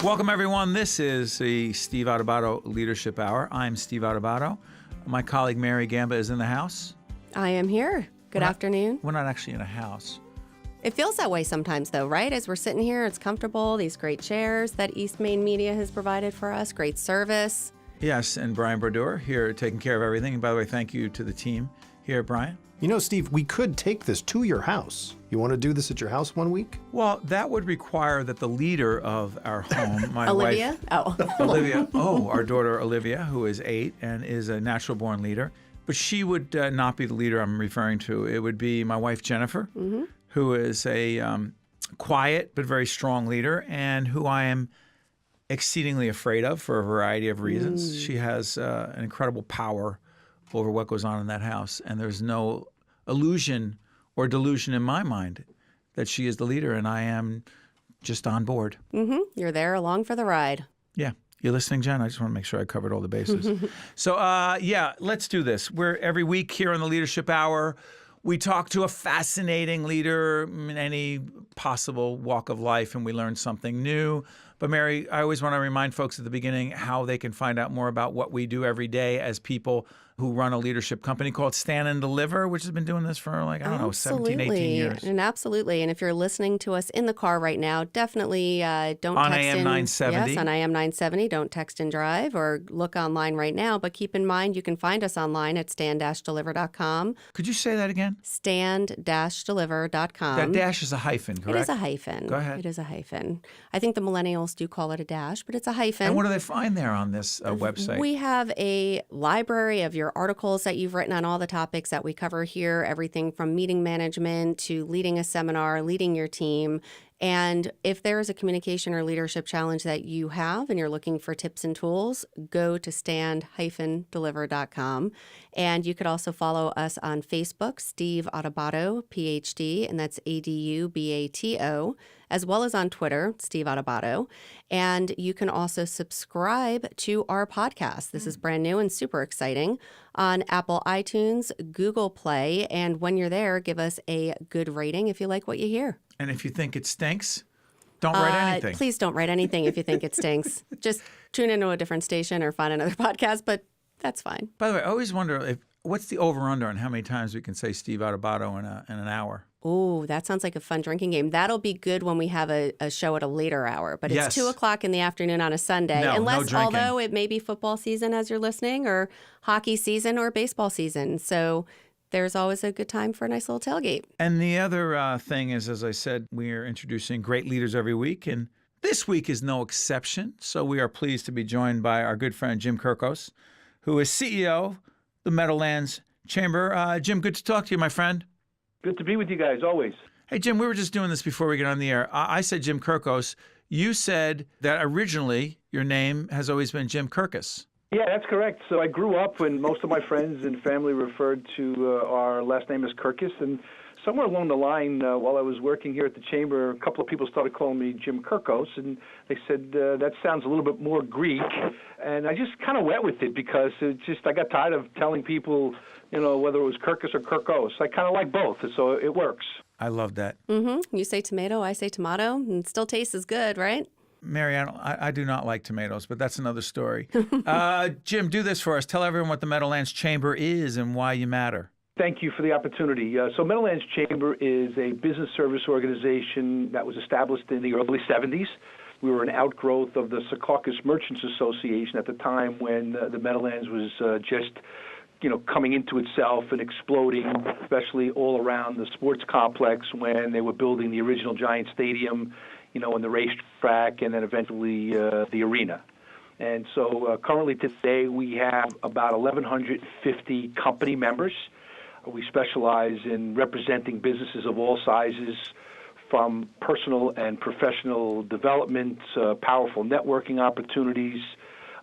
Welcome, everyone. This is the Steve Adubato Leadership Hour. I'm Steve Adubato. My colleague Mary Gamba is in the house. I am here. Good afternoon. We're not actually in a house. It feels that way sometimes, though, right? As we're sitting here, it's comfortable. These great chairs that East Main Media has provided for us. Great service. Yes, and Brian Brodeur here taking care of everything. And by the way, thank you to the team here, Brian. You know, Steve, we could take this to your house. You want to do this at your house one week? Well, that would require that the leader of our home, my Olivia? wife, Olivia, our daughter Olivia, who is 8 and is a natural-born leader, but she would not be the leader I'm referring to. It would be my wife Jennifer, who is a quiet but very strong leader, and who I am exceedingly afraid of for a variety of reasons. She has an incredible power over what goes on in that house, and there's no illusion or delusion in my mind that she is the leader, and I am just on board. You're there along for the ride. Yeah. You listening, Jen? I just want to make sure I covered all the bases. So, let's do this. We're every week here on the Leadership Hour. We talk to a fascinating leader in any possible walk of life, and we learn something new. But Mary, I always want to remind folks at the beginning how they can find out more about what we do every day as people who run a leadership company called Stand and Deliver, which has been doing this for 17, 18 years. Absolutely. And if you're listening to us in the car right now, definitely don't on text AM in. 970. Yes, on AM 970. Don't text and drive or look online right now. But keep in mind, you can find us online at stand-deliver.com. Could you say that again? Stand-deliver.com. That dash is a hyphen, correct? It is a hyphen. Go ahead. It is a hyphen. I think the millennials do call it a dash, but it's a hyphen. And what do they find there on this website? We have a library of your articles that you've written on all the topics that we cover here, everything from meeting management to leading a seminar, leading your team. And if there is a communication or leadership challenge that you have and you're looking for tips and tools, go to stand-deliver.com. And you could also follow us on Facebook, Steve Adubato, PhD, and that's Adubato, as well as on Twitter, Steve Adubato. And you can also subscribe to our podcast. This is brand new and super exciting on Apple iTunes, Google Play. And when you're there, give us a good rating if you like what you hear. And if you think it stinks, don't write anything. Please don't write anything if you think it stinks. Just tune into a different station or find another podcast, but that's fine. By the way, I always wonder what's the over-under on how many times we can say Steve Adubato in an hour? Oh, that sounds like a fun drinking game. That'll be good when we have a show at a later hour, but it's 2 o'clock in the afternoon on a Sunday. No drinking. Although it may be football season as you're listening, or hockey season or baseball season. So there's always a good time for a nice little tailgate. And the other thing is, as I said, we are introducing great leaders every week, and this week is no exception. So we are pleased to be joined by our good friend Jim Kirkos, who is CEO of the Meadowlands Chamber. Jim, good to talk to you, my friend. Good to be with you guys, always. Hey, Jim, we were just doing this before we get on the air. I said Jim Kirkos. You said that originally your name has always been Jim Kirkos. Yeah, that's correct. So I grew up when most of my friends and family referred to our last name as Kirkos, and somewhere along the line, while I was working here at the Chamber, a couple of people started calling me Jim Kirkos, and they said, that sounds a little bit more Greek, and I just kind of went with it because I got tired of telling people, whether it was Kirkos or Kirkos. I kind of like both, so it works. I love that. You say tomato, I say tomato, and it still tastes as good, right? Mary, I do not like tomatoes, but that's another story. Jim, do this for us. Tell everyone what the Meadowlands Chamber is and why you matter. Thank you for the opportunity. So Meadowlands Chamber is a business service organization that was established in the early 70s. We were an outgrowth of the Secaucus Merchants Association at the time when the Meadowlands was just coming into itself and exploding, especially all around the sports complex when they were building the original Giant Stadium, and the racetrack, and then eventually the arena. And so currently today we have about 1,150 company members. We specialize in representing businesses of all sizes, from personal and professional development, powerful networking opportunities,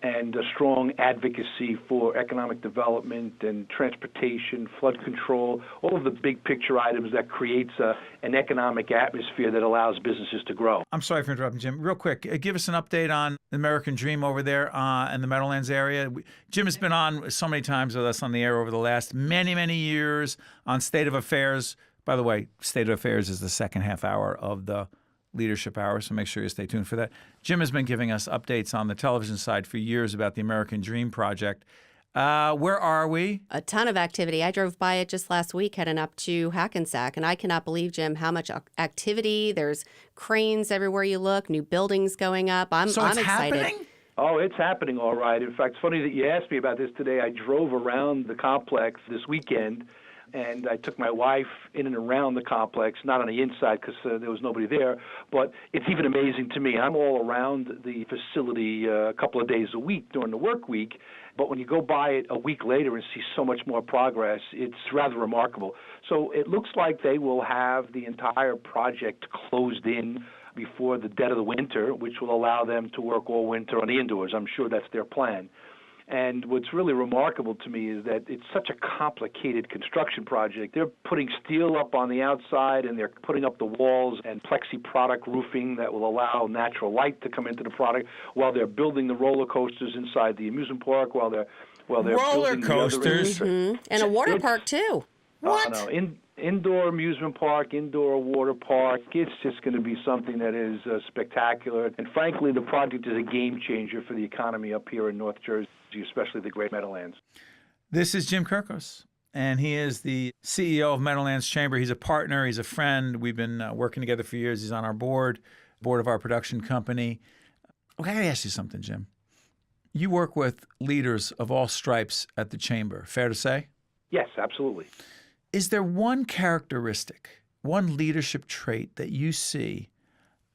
and a strong advocacy for economic development and transportation, flood control, all of the big picture items that creates an economic atmosphere that allows businesses to grow. I'm sorry for interrupting, Jim. Real quick, give us an update on the American Dream over there in the Meadowlands area. Jim has been on so many times with us on the air over the last many, many years on State of Affairs. By the way, State of Affairs is the second half hour of the Leadership Hour, so make sure you stay tuned for that. Jim has been giving us updates on the television side for years about the American Dream Project. Where are we? A ton of activity. I drove by it just last week heading up to Hackensack, and I cannot believe, Jim, how much activity. There's cranes everywhere you look, new buildings going up. I'm excited. Happening? Oh, it's happening all right. In fact, it's funny that you asked me about this today. I drove around the complex this weekend, and I took my wife in and around the complex, not on the inside because there was nobody there, but it's even amazing to me. I'm all around the facility a couple of days a week during the work week, but when you go by it a week later and see so much more progress, it's rather remarkable. So it looks like they will have the entire project closed in before the dead of the winter, which will allow them to work all winter on the indoors. I'm sure that's their plan. And what's really remarkable to me is that it's such a complicated construction project. They're putting steel up on the outside, and they're putting up the walls and plexi product roofing that will allow natural light to come into the product while they're building the roller coasters inside the amusement park, while they're roller building coasters. And a water park, too. What? No, indoor amusement park, indoor water park. It's just going to be something that is spectacular. And frankly, the project is a game changer for the economy up here in North Jersey, especially the Great Meadowlands. This is Jim Kirkos, and he is the CEO of Meadowlands Chamber. He's a partner. He's a friend. We've been working together for years. He's on our board of our production company. Okay, I got to ask you something, Jim. You work with leaders of all stripes at the Chamber. Fair to say? Yes, absolutely. Is there one characteristic, one leadership trait that you see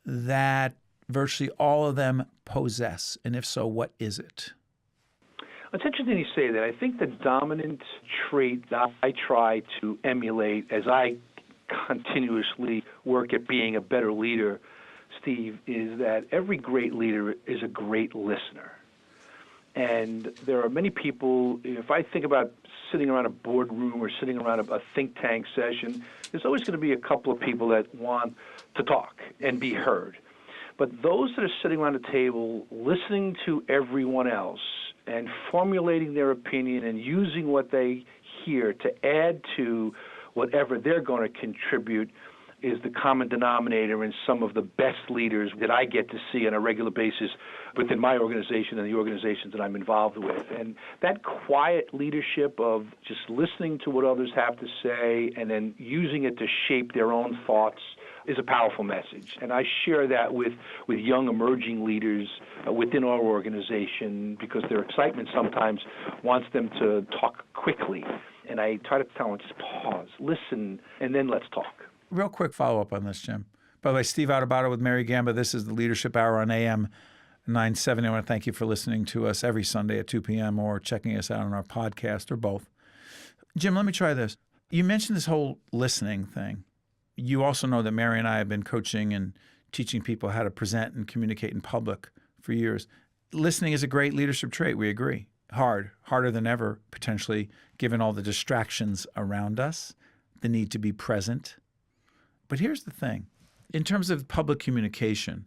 that virtually all of them possess? And if so, what is it? It's interesting you say that. I think the dominant trait that I try to emulate as I continuously work at being a better leader, Steve, is that every great leader is a great listener. And there are many people, if I think about sitting around a boardroom or sitting around a think tank session, there's always going to be a couple of people that want to talk and be heard. But those that are sitting around a table listening to everyone else and formulating their opinion and using what they hear to add to whatever they're going to contribute is the common denominator in some of the best leaders that I get to see on a regular basis within my organization and the organizations that I'm involved with. And that quiet leadership of just listening to what others have to say and then using it to shape their own thoughts is a powerful message. And I share that with young emerging leaders within our organization because their excitement sometimes wants them to talk quickly. And I try to tell them, just pause, listen, and then let's talk. Real quick follow-up on this, Jim. By the way, Steve Adubato with Mary Gamba. This is the Leadership Hour on AM 970. I want to thank you for listening to us every Sunday at 2 p.m. or checking us out on our podcast or both. Jim, let me try this. You mentioned this whole listening thing. You also know that Mary and I have been coaching and teaching people how to present and communicate in public for years. Listening is a great leadership trait. We agree. Harder than ever, potentially, given all the distractions around us, the need to be present. But here's the thing. In terms of public communication,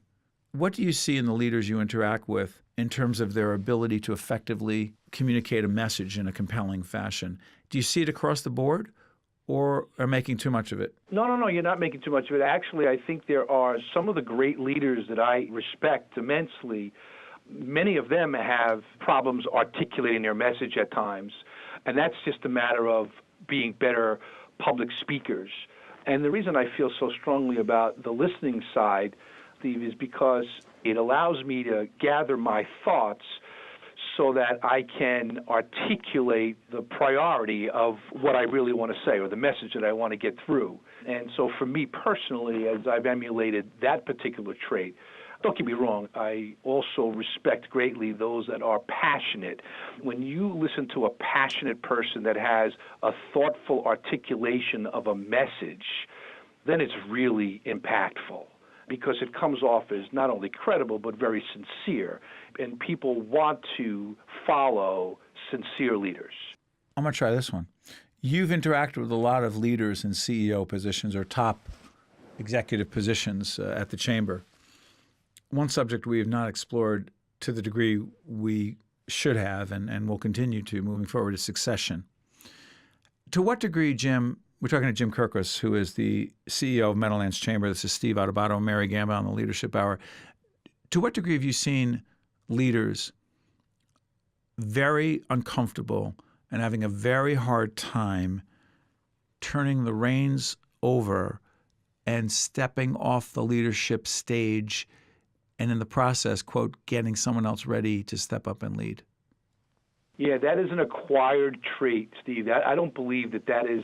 what do you see in the leaders you interact with in terms of their ability to effectively communicate a message in a compelling fashion? Do you see it across the board or are making too much of it? No, you're not making too much of it. Actually, I think there are some of the great leaders that I respect immensely. Many of them have problems articulating their message at times, and that's just a matter of being better public speakers. And the reason I feel so strongly about the listening side, Steve, is because it allows me to gather my thoughts so that I can articulate the priority of what I really want to say or the message that I want to get through. And so for me personally, as I've emulated that particular trait, don't get me wrong, I also respect greatly those that are passionate. When you listen to a passionate person that has a thoughtful articulation of a message, then it's really impactful because it comes off as not only credible but very sincere, and people want to follow sincere leaders. I'm going to try this one. You've interacted with a lot of leaders in CEO positions or top executive positions at the Chamber. One subject we have not explored to the degree we should have and will continue to moving forward is succession. To what degree, Jim, we're talking to Jim Kirkos, who is the CEO of Meadowlands Chamber. This is Steve Adubato and Mary Gamba on the Leadership Hour. To what degree have you seen leaders very uncomfortable and having a very hard time turning the reins over and stepping off the leadership stage and in the process, quote, getting someone else ready to step up and lead? Yeah, that is an acquired trait, Steve. I don't believe that is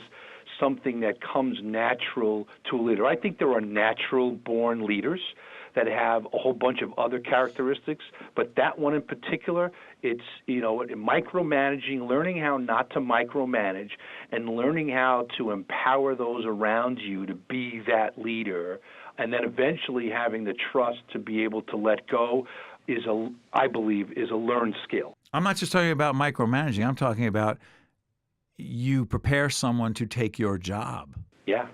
something that comes natural to a leader. I think there are natural-born leaders that have a whole bunch of other characteristics, but that one in particular, it's, micromanaging, learning how not to micromanage, and learning how to empower those around you to be that leader, and then eventually having the trust to be able to let go I believe, is a learned skill. I'm not just talking about micromanaging. I'm talking about you prepare someone to take your job. Yeah.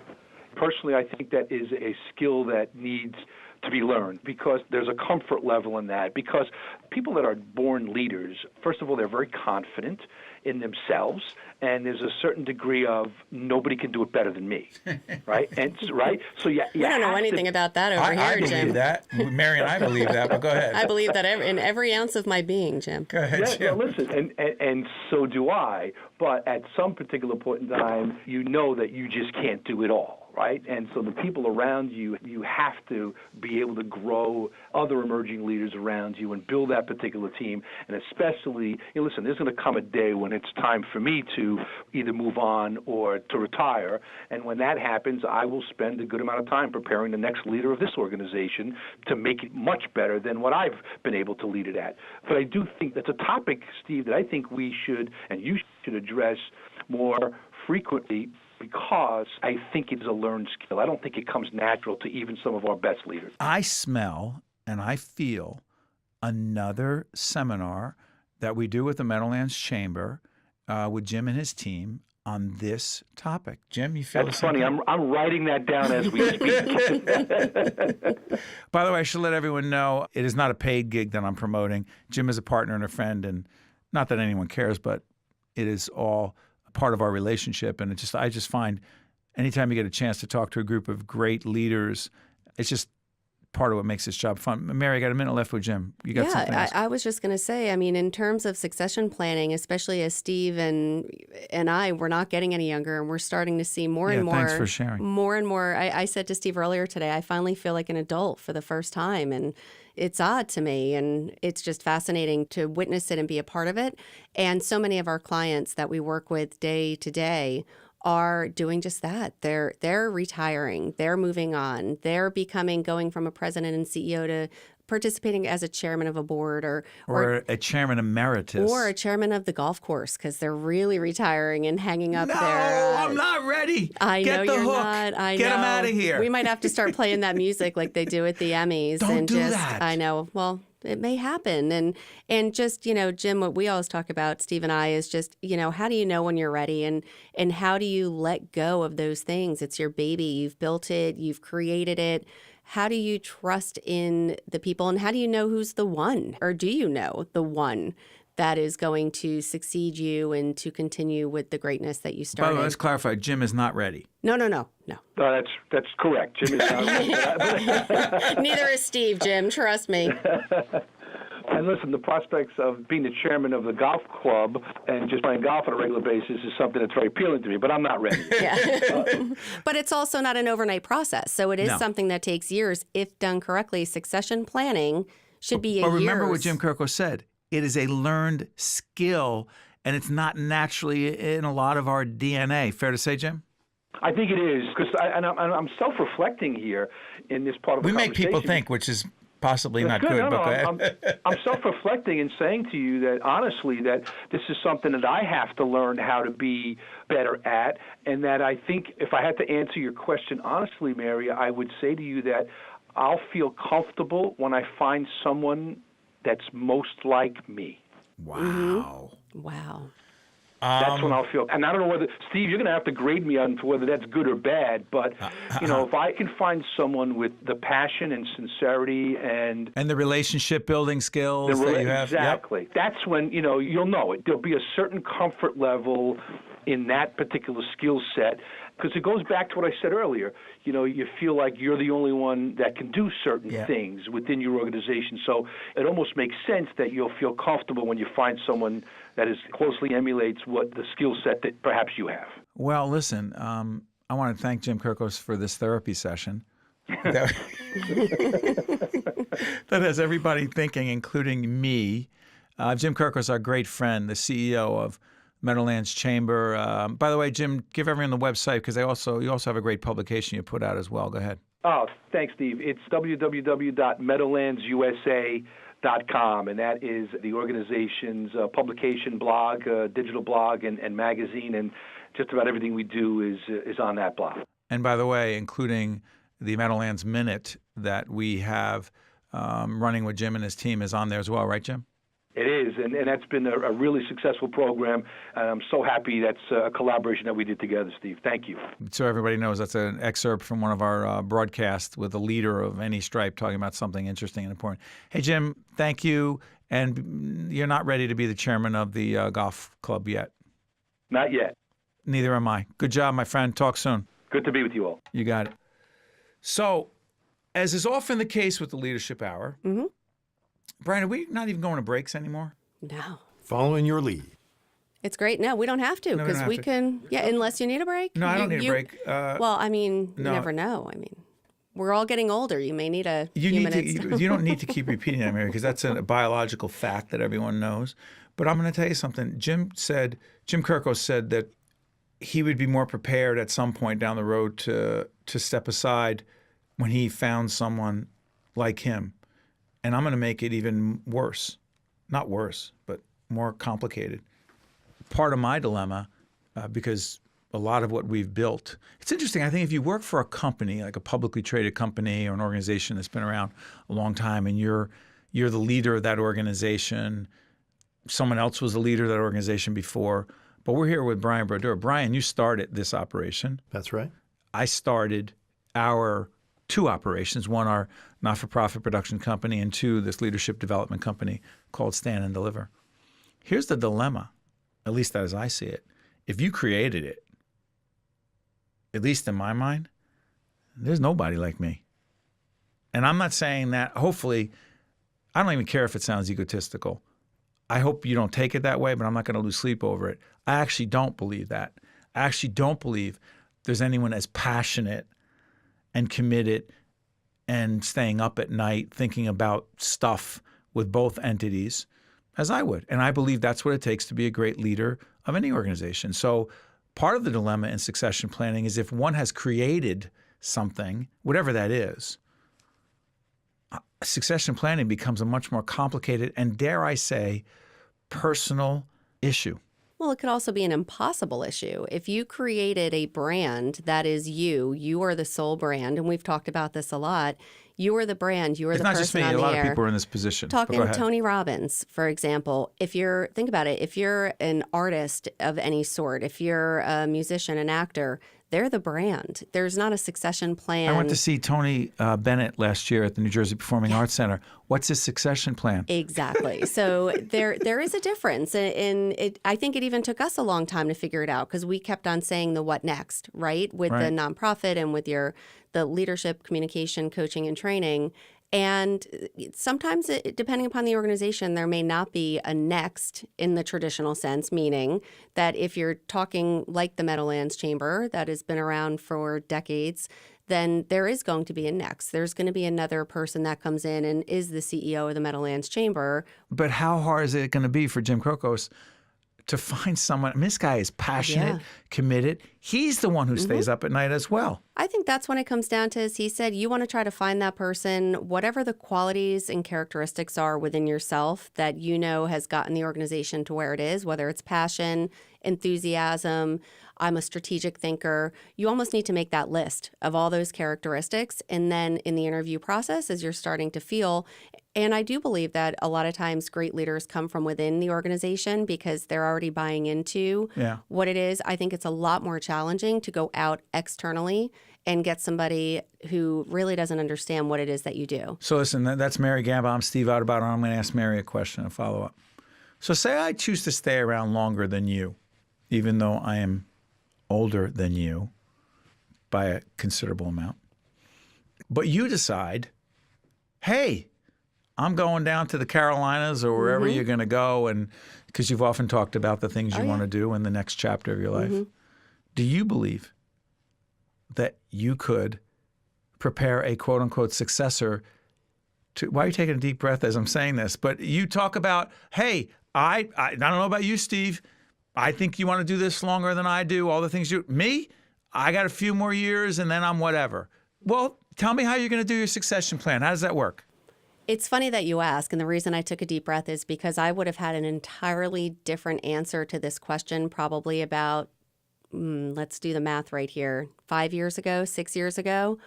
Personally, I think that is a skill that needs to be learned because there's a comfort level in that. Because people that are born leaders, first of all, they're very confident in themselves, and there's a certain degree of nobody can do it better than me, right? And right, so yeah, we don't know anything about that over here, I believe Jim. that. Mary and I believe that, but go ahead. I believe that in every ounce of my being, Jim. Go ahead, Jim. Yeah, listen, and so do I. But at some particular point in time, you know that you just can't do it all, right? And so the people around you, you have to be able to grow other emerging leaders around you and build that particular team. And especially, listen, there's going to come a day when it's time for me to either move on or to retire. And when that happens, I will spend a good amount of time preparing the next leader of this organization to make it much better than what I've been able to lead it at. But I do think that's a topic, Steve, that I think we should, and you should address more frequently, because I think it's a learned skill. I don't think it comes natural to even some of our best leaders. I smell and I feel another seminar that we do with the Meadowlands Chamber with Jim and his team on this topic. Jim, you feel That's funny. I'm writing that down as we speak. By the way, I should let everyone know it is not a paid gig that I'm promoting. Jim is a partner and a friend, and not that anyone cares, but it is all part of our relationship. And I just find anytime you get a chance to talk to a group of great leaders, it's just part of what makes this job fun. Mary, I got a minute left with Jim. You got something else? I was just going to say, I mean, in terms of succession planning, especially as Steve and I, we're not getting any younger, and we're starting to see more and more. Thanks for sharing. More and more. I said to Steve earlier today, I finally feel like an adult for the first time, and it's odd to me, and it's just fascinating to witness it and be a part of it. And so many of our clients that we work with day to day are doing just that. They're retiring. They're moving on. They're going from a president and CEO to participating as a chairman of a board or a chairman emeritus. Or a chairman of the golf course because they're really retiring and hanging up their... No, I'm not ready. I Get know the you're hook. not. I Get know. them out of here. We might have to start playing that music like they do at the Emmys. Don't and do just, that. I know. Well, it may happen. And just, Jim, what we always talk about, Steve and I, is just, how do you know when you're ready and how do you let go of those things? It's your baby. You've built it. You've created it. How do you trust in the people, and how do you know who's the one, or do you know the one that is going to succeed you and to continue with the greatness that you started? By the way, let's clarify. Jim is not ready. No. That's correct. Jim is not. Neither is Steve, Jim. Trust me. And listen, the prospects of being the chairman of the golf club and just playing golf on a regular basis is something that's very appealing to me, but I'm not ready. Yeah. But it's also not an overnight process. So it is something that takes years. If done correctly, succession planning should be But remember what Jim Kirkos said. It is a learned skill, and it's not naturally in a lot of our DNA. Fair to say, Jim? I think it is, because I'm self-reflecting here in this part of the conversation. We make people think, which is possibly That's not good. No, but go ahead. I'm self-reflecting and saying to you that, honestly, that this is something that I have to learn how to be better at, and that I think if I had to answer your question honestly, Mary, I would say to you that I'll feel comfortable when I find someone that's most like me. Wow. Mm-hmm. Wow. That's when I'll feel. And I don't know whether, Steve, you're going to have to grade me on whether that's good or bad. But, if I can find someone with the passion and sincerity and the relationship building skills that you have. Exactly. Yep. That's when, you'll know it. There'll be a certain comfort level in that particular skill set. Because it goes back to what I said earlier. You know, you feel like you're the only one that can do certain things within your organization. So it almost makes sense that you'll feel comfortable when you find someone that closely emulates what the skill set that perhaps you have. Well, listen, I want to thank Jim Kirkos for this therapy session. That has everybody thinking, including me. Jim Kirkos, our great friend, the CEO of Meadowlands Chamber. By the way, Jim, give everyone the website because you also have a great publication you put out as well. Go ahead. Oh, thanks, Steve. It's www.meadowlandsusa.com, and that is the organization's publication blog, digital blog, and magazine, and just about everything we do is on that blog. And by the way, including the Meadowlands Minute that we have running with Jim and his team is on there as well, right, Jim? It is, and that's been a really successful program, and I'm so happy that's a collaboration that we did together, Steve. Thank you. So everybody knows that's an excerpt from one of our broadcasts with a leader of any stripe talking about something interesting and important. Hey, Jim, thank you, and you're not ready to be the chairman of the golf club yet? Not yet. Neither am I. Good job, my friend. Talk soon. Good to be with you all. You got it. So, as is often the case with the Leadership Hour, Brian, are we not even going to breaks anymore? No. Following your lead. It's great. No, we don't have to because we can. Yeah, unless you need a break. No, I don't need a break. Well, I mean, you never know. I mean, we're all getting older. You may need a few minutes. You don't need to keep repeating that, Mary, because that's a biological fact that everyone knows. But I'm going to tell you something. Jim Kirkos said that he would be more prepared at some point down the road to step aside when he found someone like him. And I'm going to make it even worse. Not worse, but more complicated. Part of my dilemma, because a lot of what we've built, it's interesting. I think if you work for a company, like a publicly traded company or an organization that's been around a long time, and you're the leader of that organization, someone else was the leader of that organization before, but we're here with Brian Brodeur. Brian, you started this operation. That's right. I started our two operations, one our not-for-profit production company, and two, this leadership development company called Stand and Deliver. Here's the dilemma, at least as I see it. If you created it, at least in my mind, there's nobody like me. And I'm not saying that, hopefully, I don't even care if it sounds egotistical. I hope you don't take it that way, but I'm not going to lose sleep over it. I actually don't believe that. I actually don't believe there's anyone as passionate and committed and staying up at night thinking about stuff with both entities as I would. And I believe that's what it takes to be a great leader of any organization. So part of the dilemma in succession planning is if one has created something, whatever that is, succession planning becomes a much more complicated and, dare I say, personal issue. Well, it could also be an impossible issue. If you created a brand that is you are the sole brand, and we've talked about this a lot. You are the brand. You are the person on the air. It's not just me. A lot of people are in this position. Talking Tony Robbins, for example. Think about it. If you're an artist of any sort, if you're a musician, an actor, they're the brand. There's not a succession plan. I went to see Tony Bennett last year at the New Jersey Performing Arts Center. What's his succession plan? Exactly. So there is a difference. And I think it even took us a long time to figure it out because we kept on saying the what next, right? With the nonprofit and with the leadership, communication, coaching, and training. And sometimes, depending upon the organization, there may not be a next in the traditional sense, meaning that if you're talking like the Meadowlands Chamber that has been around for decades, then there is going to be a next. There's going to be another person that comes in and is the CEO of the Meadowlands Chamber. But how hard is it going to be for Jim Kirkos to find someone? I mean, this guy is passionate, committed. He's the one who stays up at night as well. I think that's when it comes down to, as he said, you want to try to find that person, whatever the qualities and characteristics are within yourself that you know has gotten the organization to where it is, whether it's passion, enthusiasm, I'm a strategic thinker. You almost need to make that list of all those characteristics. And then in the interview process, as you're starting to feel, and I do believe that a lot of times great leaders come from within the organization because they're already buying into what it is. I think it's a lot more challenging to go out externally and get somebody who really doesn't understand what it is that you do. So listen, that's Mary Gamba. I'm Steve Adubato. I'm going to ask Mary a question and follow up. So say I choose to stay around longer than you, even though I am older than you. by a considerable amount. But you decide, hey, I'm going down to the Carolinas or wherever you're going to go, and because you've often talked about the things you want to do in the next chapter of your life. Do you believe that you could prepare a quote-unquote successor to – why are you taking a deep breath as I'm saying this? But you talk about, hey, I don't know about you, Steve. I think you want to do this longer than I do, all the things you – me, I got a few more years and then I'm whatever. Well, tell me how you're going to do your succession plan. How does that work? It's funny that you ask, and the reason I took a deep breath is because I would have had an entirely different answer to this question probably about, let's do the math right here, 5 years ago, 6 years ago.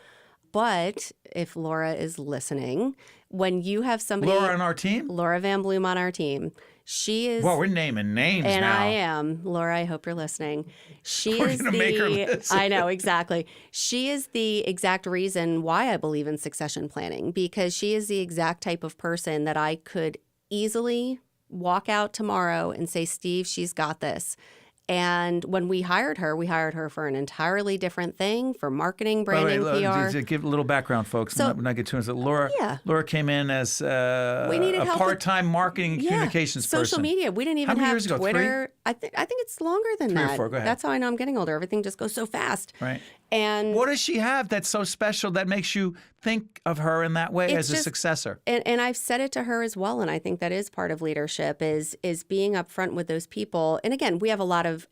But if Laura is listening, when you have somebody... Laura on our team? Laura Van Bloom on our team. She is... Well, we're naming names and now. I am. Laura, I hope you're listening. She We're is gonna make her listen. I know, exactly. She is the exact reason why I believe in succession planning, because she is the exact type of person that I could easily walk out tomorrow and say, Steve, she's got this. And when we hired her for an entirely different thing, for marketing, branding, By the way, PR. to give a little background, folks, So- not get too into it. Laura came in as We needed a help with- part-time marketing and communications person. Social media. We didn't even How many have years ago? Twitter. I think it's longer than 3 or that. 4. Go ahead. That's how I know I'm getting older. Everything just goes so fast. Right. And What does she have that's so special that makes you think of her in that way It's as a just- successor? And I've said it to her as well, and I think that is part of leadership is being upfront with those people. And again, we have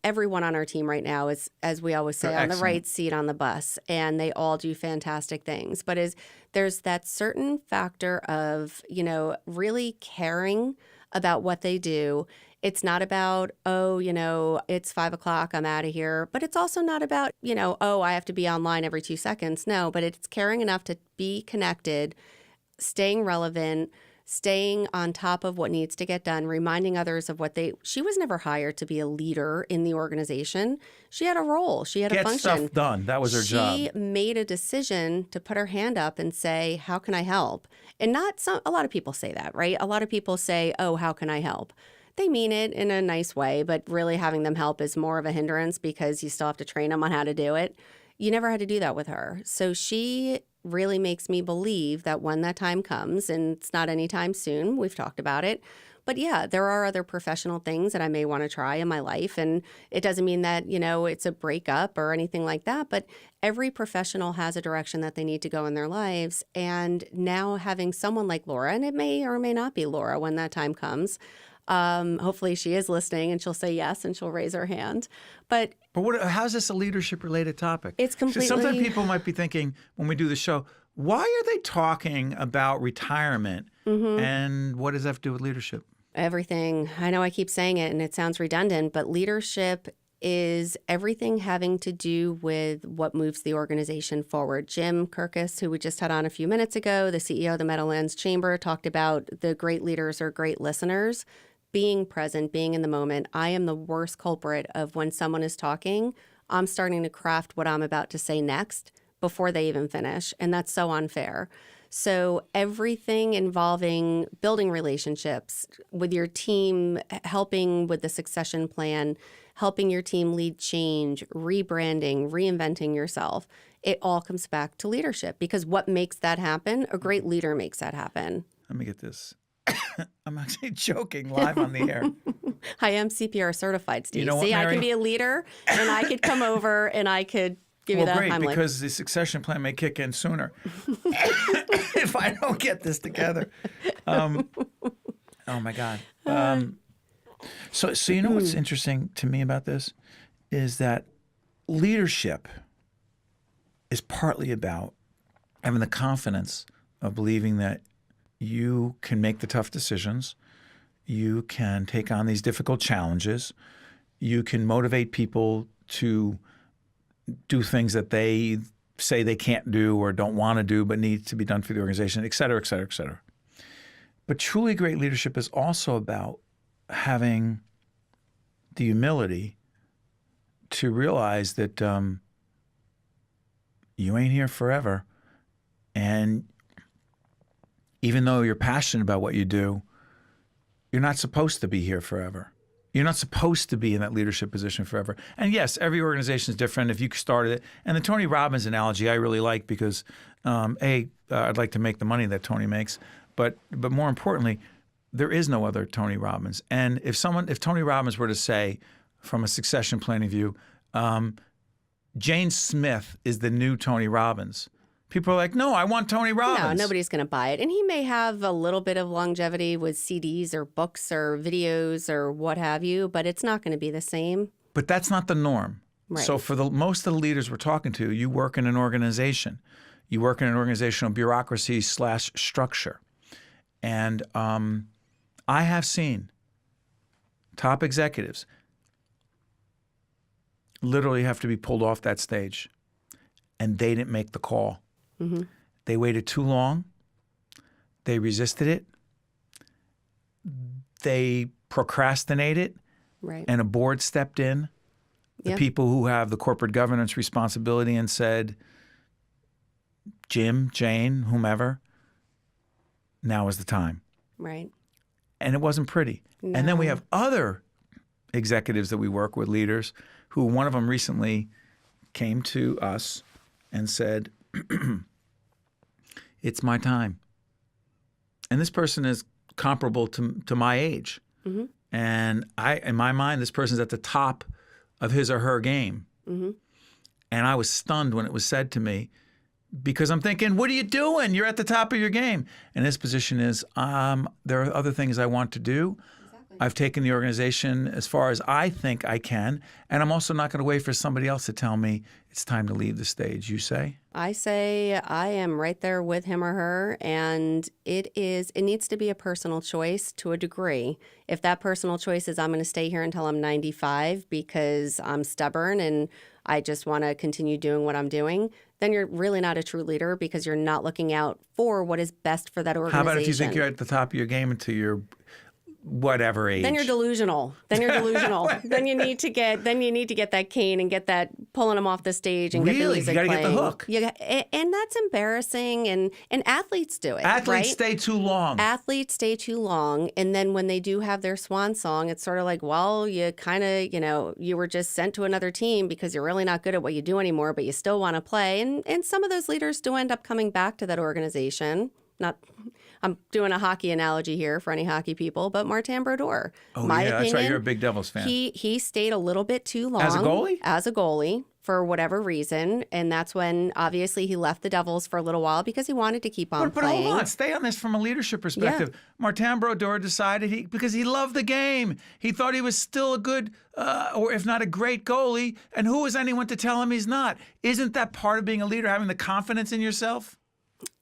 everyone on our team right now is, as we always say, They're on excellent. the right seat on the bus, and they all do fantastic things. But there's that certain factor of, really caring about what they do. It's not about, it's 5 o'clock, I'm out of here. But it's also not about, I have to be online every 2 seconds. No, but it's caring enough to be connected, staying relevant, staying on top of what needs to get done, reminding others of she was never hired to be a leader in the organization. She had a role. She had a Get function. stuff done. That was her job. She made a decision to put her hand up and say, how can I help? And a lot of people say that, right? A lot of people say, oh, how can I help? They mean it in a nice way, but really having them help is more of a hindrance because you still have to train them on how to do it. You never had to do that with her. So she really makes me believe that when that time comes, and it's not anytime soon, we've talked about it, but yeah, there are other professional things that I may want to try in my life. And it doesn't mean that, it's a breakup or anything like that, but every professional has a direction that they need to go in their lives. And now having someone like Laura, and it may or may not be Laura when that time comes, hopefully she is listening and she'll say yes and she'll raise her hand. But how's this a leadership-related topic? It's completely... Sometimes people might be thinking when we do the show, why are they talking about retirement and what does that have to do with leadership? Everything. I know I keep saying it and it sounds redundant, but leadership is everything having to do with what moves the organization forward. Jim Kirkos, who we just had on a few minutes ago, the CEO of the Meadowlands Chamber, talked about the great leaders are great listeners. Being present, being in the moment. I am the worst culprit of when someone is talking, I'm starting to craft what I'm about to say next before they even finish. And that's so unfair. So everything involving building relationships with your team, helping with the succession plan, helping your team lead change, rebranding, reinventing yourself, it all comes back to leadership because what makes that happen? A great leader makes that happen. Let me get this. I'm actually joking live on the air. I am CPR certified, Steve. You know what, See, I Mary? can be a leader and I could come over and I could give you that great, Heimlich. because the succession plan may kick in sooner if I don't get this together. Oh my God. So you know what's interesting to me about this is that leadership is partly about having the confidence of believing that you can make the tough decisions, you can take on these difficult challenges, you can motivate people to do things that they say they can't do or don't want to do but need to be done for the organization, et cetera, et cetera, et cetera. But truly great leadership is also about having the humility to realize that you ain't here forever. And even though you're passionate about what you do, you're not supposed to be here forever. You're not supposed to be in that leadership position forever. And yes, every organization is different. If you started it, and the Tony Robbins analogy I really like because, I'd like to make the money that Tony makes, but more importantly, there is no other Tony Robbins. And if Tony Robbins were to say, from a succession planning view, Jane Smith is the new Tony Robbins, people are like, no, I want Tony Robbins. No, nobody's going to buy it. And he may have a little bit of longevity with CDs or books or videos or what have you, but it's not going to be the same. But that's not the norm. Right. So for most of the leaders we're talking to, you work in an organization. You work in an organizational bureaucracy / structure. And I have seen top executives literally have to be pulled off that stage, and they didn't make the call. Mm-hmm. They waited too long. They resisted it. They procrastinated. Right. And a board stepped in, the people who have the corporate governance responsibility, and said, Jim, Jane, whomever, now is the time. Right. And it wasn't pretty. No. And then we have other executives that we work with, leaders, who one of them recently came to us and said, it's my time. And this person is comparable to my age. Mm-hmm. And in my mind, this person's at the top of his or her game. Mm-hmm. And I was stunned when it was said to me, because I'm thinking, what are you doing? You're at the top of your game. And his position is, there are other things I want to do. Exactly. I've taken the organization as far as I think I can, and I'm also not going to wait for somebody else to tell me it's time to leave the stage. You say? I say I am right there with him or her, and it needs to be a personal choice to a degree. If that personal choice is I'm going to stay here until I'm 95 because I'm stubborn and I just want to continue doing what I'm doing, then you're really not a true leader because you're not looking out for what is best for that organization. How about if you think you're at the top of your game until you're whatever age? Then you're delusional. Then you need to get that cane and get that pulling them off the stage and get the music playing. Get the hook. And that's embarrassing. And athletes do it. Athletes right? stay too long. Athletes stay too long, and then when they do have their swan song, it's sort of like, well, you kind of, you were just sent to another team because you're really not good at what you do anymore, but you still want to play. And some of those leaders do end up coming back to that organization. I'm doing a hockey analogy here for any hockey people, but Martin Brodeur. Oh, my opinion, that's right. You're a big Devils fan. He stayed a little bit too long. As a goalie? As a goalie, for whatever reason. And that's when, obviously, he left the Devils for a little while because he wanted to keep on playing. But hold on. Stay on this from a leadership perspective. Yeah. Martin Brodeur decided because he loved the game. He thought he was still a good, or if not a great goalie. And who is anyone to tell him he's not? Isn't that part of being a leader, having the confidence in yourself?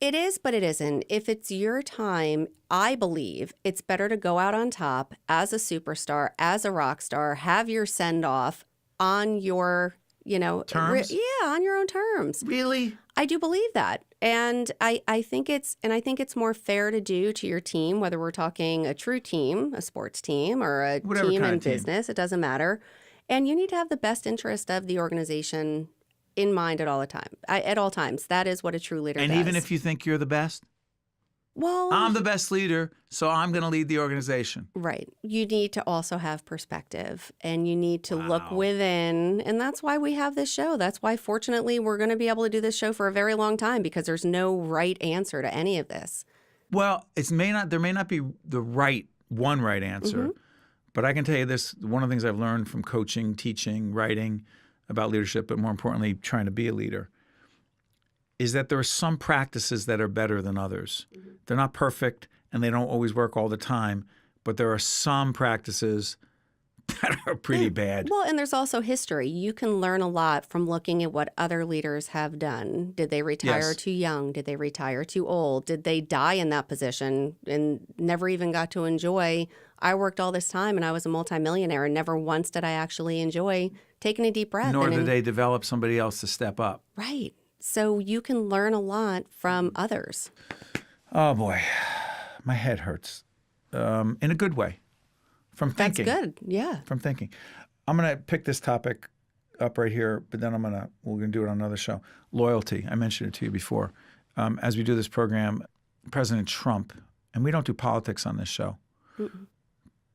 It is, but it isn't. If it's your time, I believe it's better to go out on top as a superstar, as a rock star, have your send-off on your, terms? On your own terms. Really? I do believe that. And I think it's more fair to do to your team, whether we're talking a true team, a sports team, or a team in business, it doesn't matter. And you need to have the best interest of the organization in mind at all times. That is what a true leader does. And even if you think you're the best? Well, I'm the best leader, so I'm going to lead the organization. Right. You need to also have perspective, and you need to look within. And that's why we have this show. That's why, fortunately, we're going to be able to do this show for a very long time, because there's no right answer to any of this. Well, there may not be the one right answer, mm-hmm. but I can tell you this, one of the things I've learned from coaching, teaching, writing about leadership, but more importantly, trying to be a leader, is that there are some practices that are better than others. Mm-hmm. They're not perfect, and they don't always work all the time, but there are some practices that are pretty bad. Well, and there's also history. You can learn a lot from looking at what other leaders have done. Did they retire too young? Did they retire too old? Did they die in that position and never even got to enjoy? I worked all this time, and I was a multimillionaire, and never once did I actually enjoy taking a deep breath. Nor did they develop somebody else to step up. Right. So you can learn a lot from others. Oh, boy. My head hurts. In a good way. From thinking. That's good. Yeah. From thinking. I'm going to pick this topic up right here, but then we're going to do it on another show. Loyalty. I mentioned it to you before. As we do this program, President Trump, and we don't do politics on this show,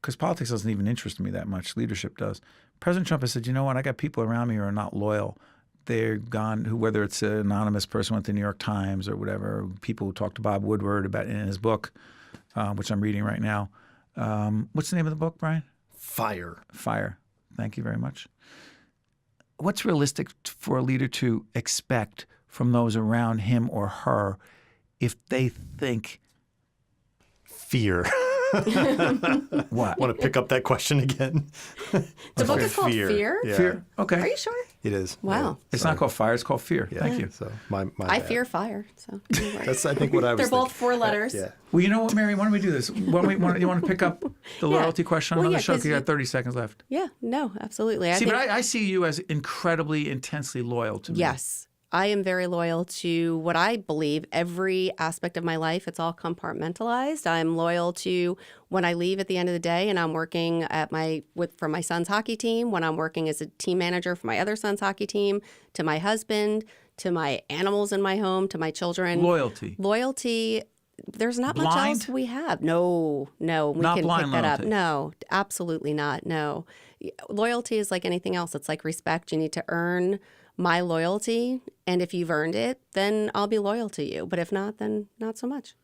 because politics doesn't even interest me that much. Leadership does. President Trump has said, you know what? I got people around me who are not loyal. They're gone, whether it's an anonymous person with the New York Times or whatever, people who talked to Bob Woodward about in his book, which I'm reading right now. What's the name of the book, Brian? Fire. Fire. Thank you very much. What's realistic for a leader to expect from those around him or her if they think Fear. what? Want to pick up that question again? The book is called Fear? Yeah. Fear? Okay. Are you sure? It is. Wow. Yeah. It's not called fire, it's called fear. Yeah. Thank you. So my I bad. fear fire. So That's, I think, what I was they're both thinking. 4 letters. Yeah. Well, you know what, Mary? Why don't we do this? You want to pick up the loyalty question on Well, the yeah, show? 'Cause you 'cause got 30 seconds left. Yeah, no, absolutely. See, but I see you as incredibly, intensely loyal to me. Yes. I am very loyal to what I believe every aspect of my life. It's all compartmentalized. I'm loyal to when I leave at the end of the day and I'm working for my son's hockey team, when I'm working as a team manager for my other son's hockey team, to my husband, to my animals in my home, to my children. Loyalty. There's not much else we have. No, we Not can blind pick that up. loyalty. No, absolutely not. No. Loyalty is like anything else. It's like respect. You need to earn my loyalty, and if you've earned it, then I'll be loyal to you. But if not, then not so much.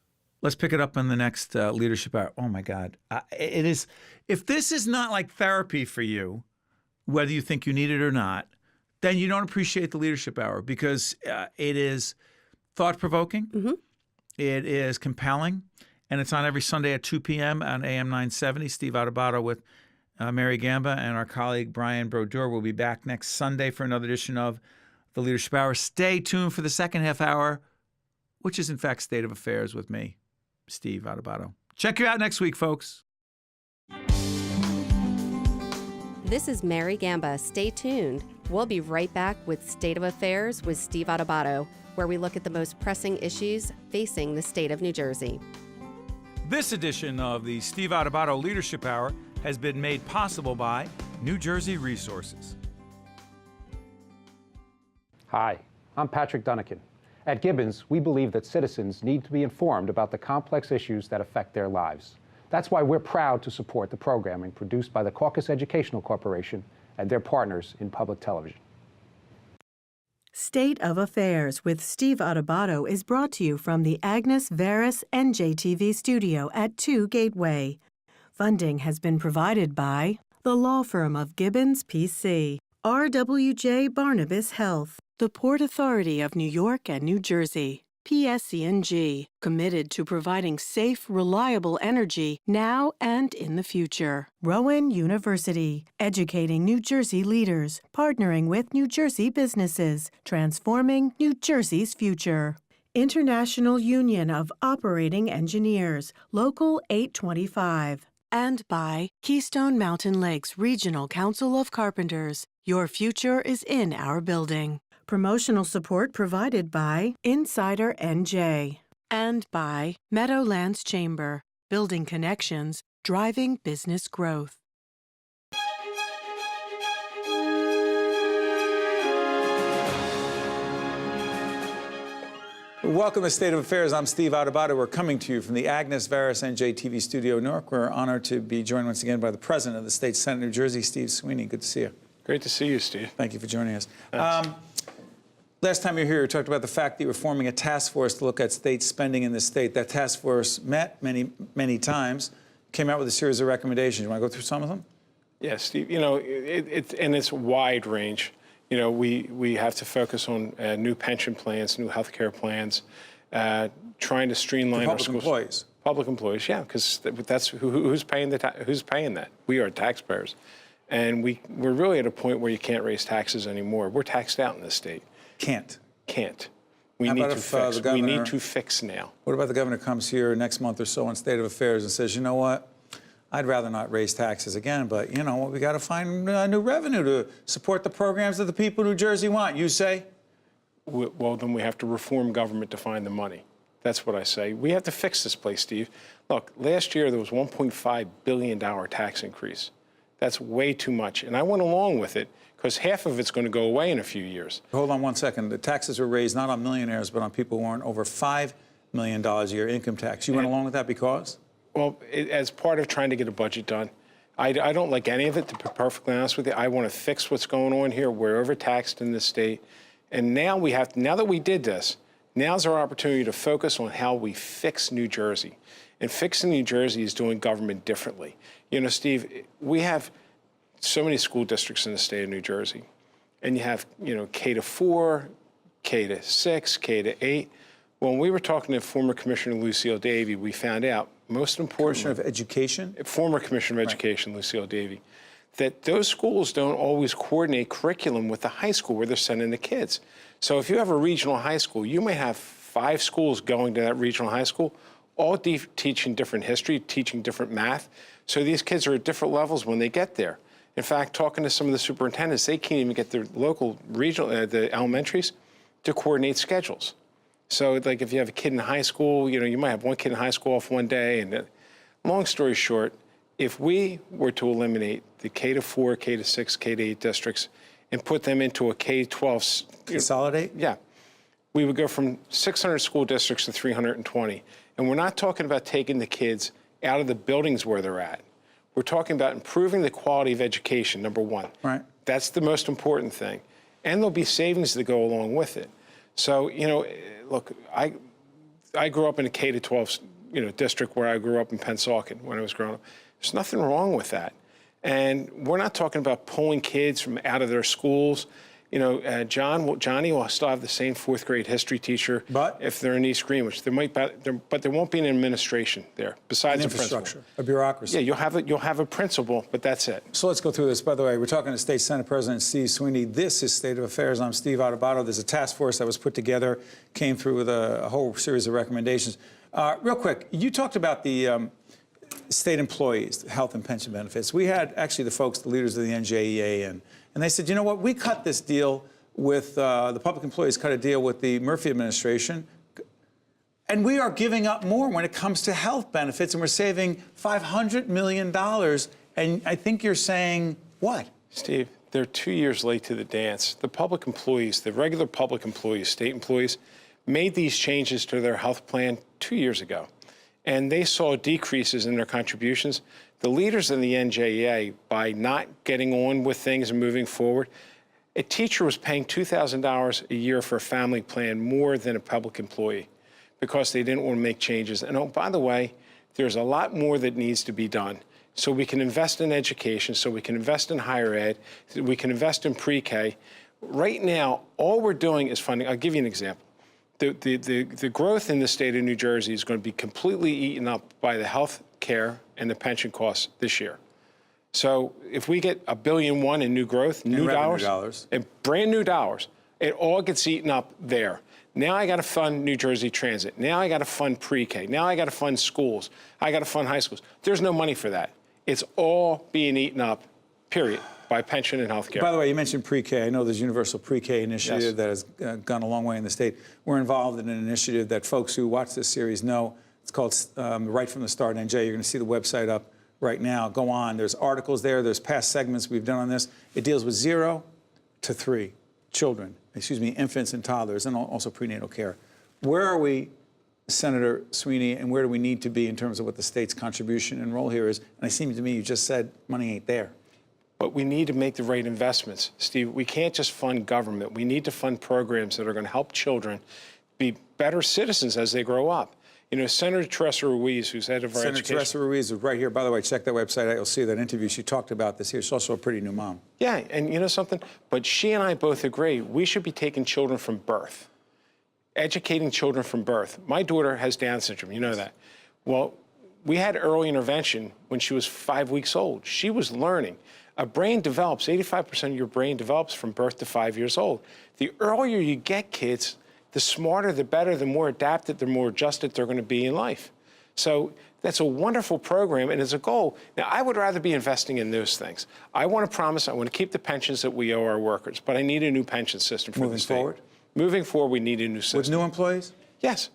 Let's pick it up in the next leadership hour. Oh my God, it is. If this is not like therapy for you, whether you think you need it or not, then you don't appreciate the leadership hour because it is thought-provoking, it is compelling, and it's on every Sunday at 2 p.m. on AM 970. Steve Adubato with Mary Gamba and our colleague Brian Brodeur will be back next Sunday for another edition of the Leadership Hour. Stay tuned for the second half hour, which is in fact State of Affairs with me, Steve Adubato. Check you out next week, folks. This is Mary Gamba. Stay tuned. We'll be right back with State of Affairs with Steve Adubato, where we look at the most pressing issues facing the state of New Jersey. This edition of the Steve Adubato Leadership Hour has been made possible by New Jersey Resources. Hi, I'm Patrick Dunnican. At Gibbons, we believe that citizens need to be informed about the complex issues that affect their lives. That's why we're proud to support the programming produced by the Caucus Educational Corporation and their partners in public television. State of Affairs with Steve Adubato is brought to you from the Agnes Veris NJTV studio at 2 Gateway. Funding has been provided by the law firm of Gibbons, P.C., RWJ Barnabas Health, the Port Authority of New York and New Jersey, PSC&G, committed to providing safe, reliable energy now and in the future. Rowan University, educating New Jersey leaders, partnering with New Jersey businesses, transforming New Jersey's future. International Union of Operating Engineers, Local 825. And by Keystone Mountain Lakes Regional Council of Carpenters. Your future is in our building. Promotional support provided by Insider NJ. And by Meadowlands Chamber, building connections, driving business growth. Welcome to State of Affairs. I'm Steve Adubato. We're coming to you from the Agnes Veris NJTV studio in Newark. We're honored to be joined once again by the President of the State Senate of New Jersey, Steve Sweeney. Good to see you. Great to see you, Steve. Thank you for joining us. Last time you were here, you talked about the fact that you were forming a task force to look at state spending in the state. That task force met many times, came out with a series of recommendations. You want to go through some of them? Yeah, Steve, you know, it's wide range. You know, we have to focus on new pension plans, new health care plans, trying to streamline our schools. Employees. Public employees, yeah, because that's who's paying who's paying that? We are taxpayers, and we're really at a point where you can't raise taxes anymore. We're taxed out in this state. Can't. We How need about to if, fix. the governor- We need to fix now. What about the governor comes here next month or so on State of Affairs and says, you know what, I'd rather not raise taxes again, but you know what, we got to find new revenue to support the programs that the people of New Jersey want. You say? Well, then we have to reform government to find the money. That's what I say. We have to fix this place, Steve. Look, last year there was $1.5 billion tax increase. That's way too much. And I went along with it because half of it's going to go away in a few years. Hold on one second. The taxes were raised not on millionaires, but on people who earn over $5 million a year income tax. You went along with that because? Well, as part of trying to get a budget done, I don't like any of it, to be perfectly honest with you. I want to fix what's going on here. We're overtaxed in this state. And now now that we did this, now's our opportunity to focus on how we fix New Jersey. And fixing New Jersey is doing government differently. You know, Steve, we have so many school districts in the state of New Jersey. And you have, you know, K-4, K-6, K-8. When we were talking to former Commissioner Lucille Davey, we found out, most important— Commissioner of Education? Former Commissioner of Education, Lucille Davey, that those schools don't always coordinate curriculum with the high school where they're sending the kids. So if you have a regional high school, you may have 5 schools going to that regional high school, all teaching different history, teaching different math. So these kids are at different levels when they get there. In fact, talking to some of the superintendents, they can't even get their local regional, the elementaries, to coordinate schedules. So like if you have a kid in high school, you know, you might have one kid in high school off one day. And long story short, if we were to eliminate the K-4, K-6, K-8 districts and put them into a K-12— Consolidate? Yeah. We would go from 600 school districts to 320. And we're not talking about taking the kids out of the buildings where they're at. We're talking about improving the quality of education, number one. Right. That's the most important thing. And there'll be savings that go along with it. So, you know, look, I grew up in a K-12, you know, district where I grew up in Pennsauken when I was growing up. There's nothing wrong with that. And we're not talking about pulling kids from out of their schools. You know, Johnny will still have the same 4th grade history teacher if they're in East Greenwich. But there won't be an administration there besides An a principal. infrastructure, a bureaucracy. Yeah, you'll have a principal, but that's it. So let's go through this. By the way, we're talking to State Senate President Steve Sweeney. This is State of Affairs. I'm Steve Adubato. There's a task force that was put together, came through with a whole series of recommendations. Real quick, you talked about the state employees, health and pension benefits. We had actually the leaders of the NJEA, and they said, you know what, we cut this deal with, the public employees cut a deal with the Murphy administration, and we are giving up more when it comes to health benefits, and we're saving $500 million. And I think you're saying, what? Steve, they're 2 years late to the dance. The public employees, the regular public employees, state employees, made these changes to their health plan 2 years ago. And they saw decreases in their contributions. The leaders in the NJEA, by not getting on with things and moving forward, a teacher was paying $2,000 a year for a family plan more than a public employee because they didn't want to make changes. And oh, by the way, there's a lot more that needs to be done. So we can invest in education, so we can invest in higher ed, so we can invest in pre-K. Right now, all we're doing is funding. I'll give you an example. The growth in the state of New Jersey is going to be completely eaten up by the health care and the pension costs this year. So if we get $1.1 billion in new growth, new dollars, and brand new dollars, it all gets eaten up there. Now I got to fund New Jersey Transit. Now I got to fund pre-K. Now I got to fund schools. I got to fund high schools. There's no money for that. It's all being eaten up, period, by pension and health care. By the way, you mentioned pre-K. I know there's a universal pre-K initiative that has gone a long way in the state. We're involved in an initiative that folks who watch this series know. It's called Right from the Start NJ. You're going to see the website up right now. Go on. There's articles there. There's past segments we've done on this. It deals with 0 to 3 children, infants and toddlers, and also prenatal care. Where are we, Senator Sweeney, and where do we need to be in terms of what the state's contribution and role here is? And it seems to me you just said money ain't there. But we need to make the right investments, Steve. We can't just fund government. We need to fund programs that are going to help children be better citizens as they grow up. You know, Senator Teresa Ruiz, who's head of our education— Senator Teresa Ruiz is right here. By the way, check that website out. You'll see that interview. She talked about this here. She's also a pretty new mom. Yeah, and you know something? But she and I both agree we should be taking children from birth, educating children from birth. My daughter has Down syndrome. You know that. Well, we had early intervention when she was 5 weeks old. She was learning. A brain develops, 85% of your brain develops from birth to 5 years old. The earlier you get kids, the smarter, the better, the more adapted, the more adjusted they're going to be in life. So that's a wonderful program, and it's a goal. Now, I would rather be investing in those things. I want to promise I want to keep the pensions that we owe our workers, but I need a new pension system for the state. Moving forward? Moving forward, we need a new system. With new employees? Yes.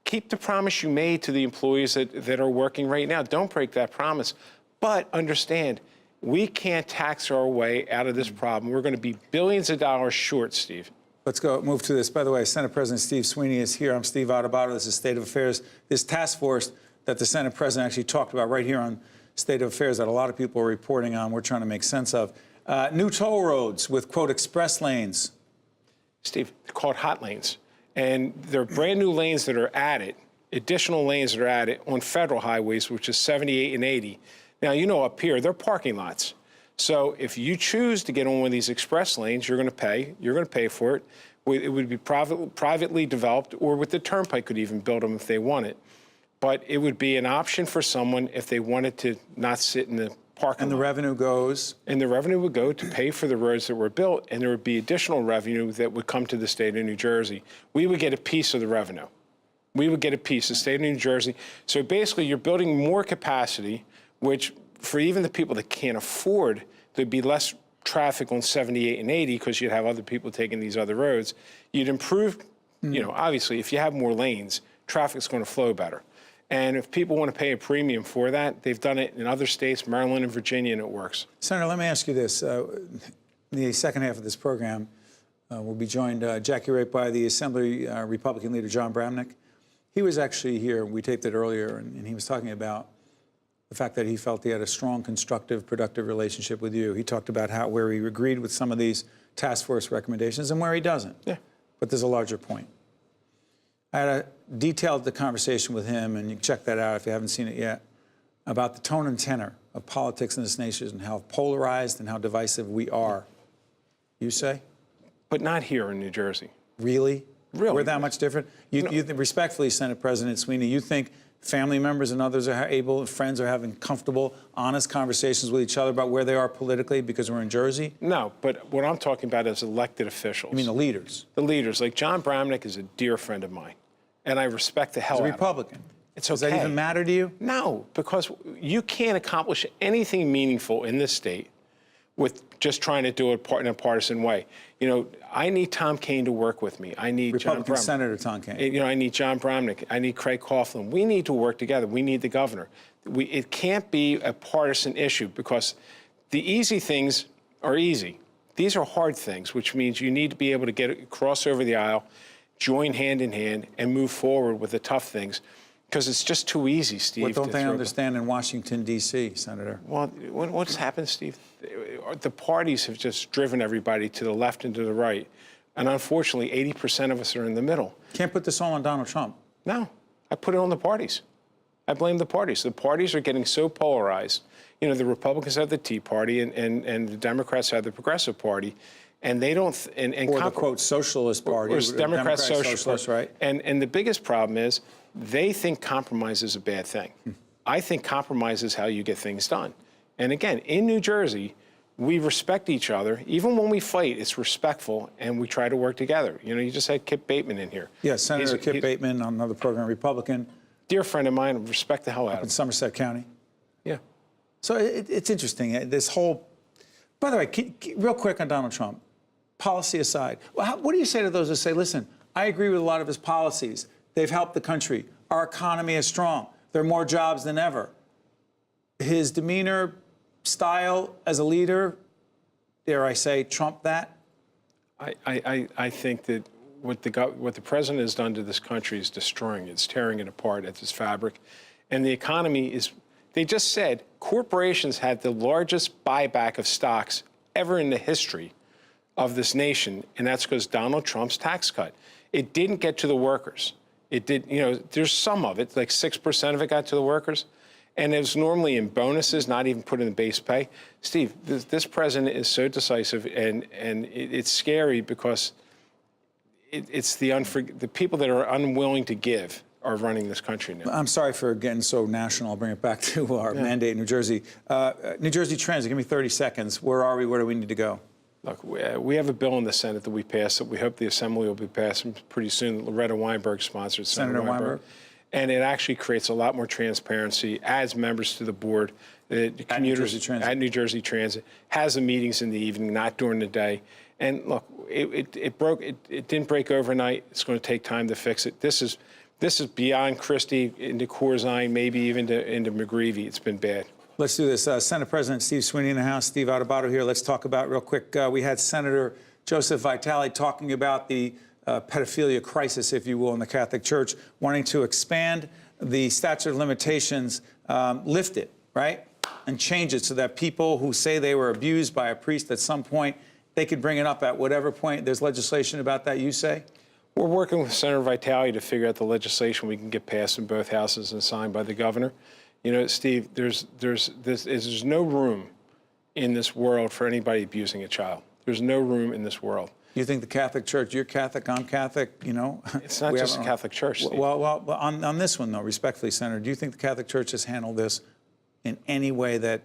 Keep the promise you made to the employees that are working right now. Don't break that promise. But understand, we can't tax our way out of this problem. We're going to be billions of dollars short, Steve. Let's move to this. By the way, Senate President Steve Sweeney is here. I'm Steve Adubato. This is State of Affairs. This task force that the Senate President actually talked about right here on State of Affairs that a lot of people are reporting on. We're trying to make sense of. New toll roads with, quote, express lanes. Steve, they're called hot lanes. And they're brand new lanes that are added, additional lanes that are added on federal highways, which is 78 and 80. Now, you know, up here, they're parking lots. So if you choose to get on one of these express lanes, you're going to pay. You're going to pay for it. It would be privately developed, or with the Turnpike could even build them if they wanted. But it would be an option for someone if they wanted to not sit in the parking lot. And the revenue goes? And the revenue would go to pay for the roads that were built, and there would be additional revenue that would come to the state of New Jersey. We would get a piece of the revenue. We would get a piece, the state of New Jersey. So basically, you're building more capacity, which for even the people that can't afford, there'd be less traffic on 78 and 80 because you'd have other people taking these other roads. You'd improve, you know, obviously, if you have more lanes, traffic's going to flow better. And if people want to pay a premium for that, they've done it in other states, Maryland and Virginia, and it works. Senator, let me ask you this. In the second half of this program, we'll be joined, Jackie, right by the Assembly Republican leader, Jon Bramnick. He was actually here. We taped it earlier, and he was talking about the fact that he felt he had a strong, constructive, productive relationship with you. He talked about where he agreed with some of these task force recommendations and where he doesn't. Yeah. But there's a larger point. I had a detailed conversation with him, and you can check that out if you haven't seen it yet, about the tone and tenor of politics in this nation and how polarized and how divisive we are. You say? But not here in New Jersey. Really? Really? We're that much different? You respectfully, Senate President Sweeney, you think family members and others are able, friends are having comfortable, honest conversations with each other about where they are politically because we're in Jersey? No, but what I'm talking about is elected officials. You mean the leaders? The leaders. Like Jon Bramnick is a dear friend of mine, and I respect the hell out of him. He's a Republican. It's okay. Does that even matter to you? No, because you can't accomplish anything meaningful in this state with just trying to do it in a partisan way. You know, I need Tom Kean to work with me. I need Republican Jon Bramnick. Senator Tom Kean. You know, I need Jon Bramnick. I need Craig Coughlin. We need to work together. We need the governor. It can't be a partisan issue because the easy things are easy. These are hard things, which means you need to be able to cross over the aisle, join hand in hand, and move forward with the tough things. Because it's just too easy, Steve. What don't they understand in Washington, D.C., Senator? Well, what's happened, Steve? The parties have just driven everybody to the left and to the right. And unfortunately, 80% of us are in the middle. Can't put this all on Donald Trump. No, I put it on the parties. I blame the parties. The parties are getting so polarized. You know, the Republicans have the Tea Party and the Democrats have the Progressive Party. And they don't... or the, quote, Socialist Party. Or Democrat Socialist, right? And the biggest problem is they think compromise is a bad thing. I think compromise is how you get things done. And again, in New Jersey, we respect each other. Even when we fight, it's respectful, and we try to work together. You know, you just had Kip Bateman in here. Yes, Senator Kip Bateman on another program, Republican. Dear friend of mine, respect the hell out of him. In Somerset County. Yeah. So it's interesting, this whole... By the way, real quick on Donald Trump, policy aside, what do you say to those that say, listen, I agree with a lot of his policies. They've helped the country. Our economy is strong. There are more jobs than ever. His demeanor, style as a leader, dare I say, trump that? I think that what the president has done to this country is destroying it. It's tearing it apart at its fabric. And the economy is, they just said, corporations had the largest buyback of stocks ever in the history of this nation, and that's because Donald Trump's tax cut. It didn't get to the workers. It did, you know, there's some of it, like 6% of it got to the workers. And it was normally in bonuses, not even put in the base pay. Steve, this president is so decisive, and it's scary because it's the people that are unwilling to give are running this country now. I'm sorry for getting so national. I'll bring it back to our mandate in New Jersey. New Jersey Transit, give me 30 seconds. Where are we? Where do we need to go? Look, we have a bill in the Senate that we passed that we hope the Assembly will be passing pretty soon. Loretta Weinberg sponsored. Senator Weinberg. And it actually creates a lot more transparency, adds members to the board. At New Jersey Transit. At New Jersey Transit, has the meetings in the evening, not during the day. And look, it didn't break overnight. It's going to take time to fix it. This is beyond Christie into Corzine, maybe even into McGreevey. It's been bad. Let's do this. Senate President Steve Sweeney in the House, Steve Adubato here. Let's talk about real quick. We had Senator Joseph Vitale talking about the pedophilia crisis, if you will, in the Catholic Church, wanting to expand the statute of limitations lifted, right? And change it so that people who say they were abused by a priest at some point, they could bring it up at whatever point. There's legislation about that, you say? We're working with Senator Vitale to figure out the legislation we can get passed in both houses and signed by the governor. You know, Steve, there's no room in this world for anybody abusing a child. There's no room in this world. You think the Catholic Church, you're Catholic, I'm Catholic, you know? It's not just the Catholic Church, Steve. Well, on this one, though, respectfully, Senator, do you think the Catholic Church has handled this in any way that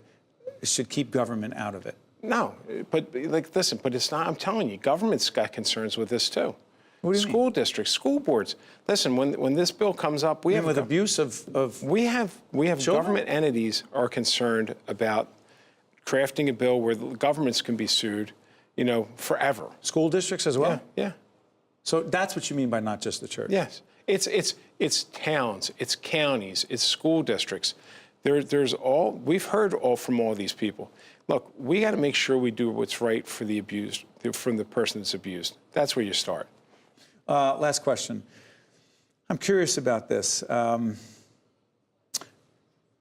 should keep government out of it? No, but like, listen, but it's not, I'm telling you, government's got concerns with this too. What do you School mean? districts, school boards. Listen, when this bill comes up, we have with abuse of we have children? government entities are concerned about crafting a bill where the governments can be sued, you know, forever. School districts as well? Yeah. So that's what you mean by not just the church? Yes. It's towns, it's counties, it's school districts. There's all, we've heard all from all these people. Look, we got to make sure we do what's right for the abused, from the person that's abused. That's where you start. Last question. I'm curious about this.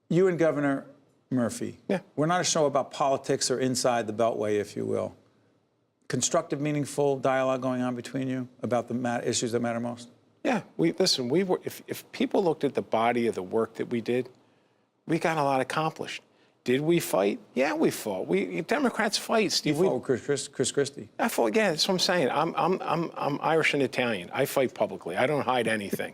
You and Governor Murphy, we're not a show about politics or inside the Beltway, if you will. Constructive, meaningful dialogue going on between you about the issues that matter most? Yeah, listen, if people looked at the body of the work that we did, we got a lot accomplished. Did we fight? Yeah, we fought. Democrats fight, Steve. You fought with Chris Christie. I fought. Yeah, that's what I'm saying. I'm Irish and Italian. I fight publicly. I don't hide anything.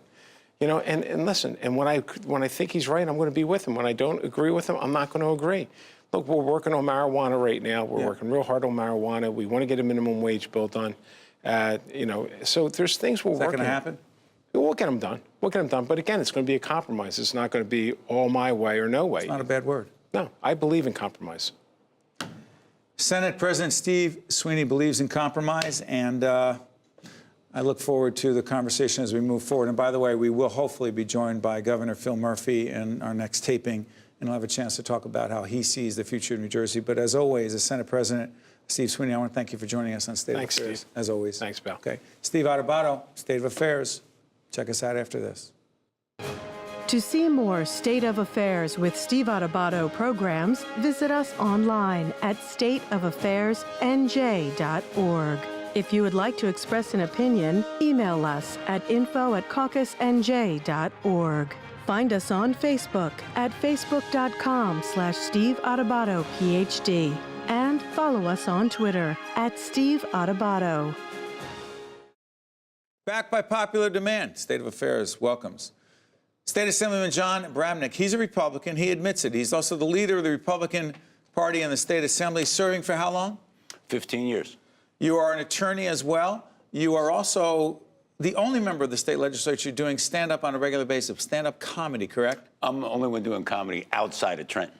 You know, and listen. And when I think he's right, I'm going to be with him. When I don't agree with him, I'm not going to agree. Look, we're working on marijuana right now. We're working real hard on marijuana. We want to get a minimum wage bill done. You know, so there's things we're working on. Is that going to happen? We'll get them done. We'll get them done. But again, it's going to be a compromise. It's not going to be all my way or no way. It's not a bad word. No, I believe in compromise. Senate President Steve Sweeney believes in compromise, and I look forward to the conversation as we move forward. And by the way, we will hopefully be joined by Governor Phil Murphy in our next taping, and we'll have a chance to talk about how he sees the future of New Jersey. But as always, as Senate President Steve Sweeney, I want to thank you for joining us on State of Affairs. Thanks, Steve. As always. Thanks, Bill. Okay. Steve Adubato, State of Affairs. Check us out after this. To see more State of Affairs with Steve Adubato programs, visit us online at stateofaffairsnj.org. If you would like to express an opinion, email us at info@caucusnj.org. Find us on Facebook at facebook.com/Steve Adubato, PhD. And follow us on Twitter at Steve Adubato. Back by popular demand, State of Affairs welcomes State Assemblyman Jon Bramnick. He's a Republican. He admits it. He's also the leader of the Republican Party in the State Assembly, serving for how long? 15 years. You are an attorney as well. You are also the only member of the state legislature doing stand-up on a regular basis, stand-up comedy, correct? I'm the only one doing comedy outside of Trenton.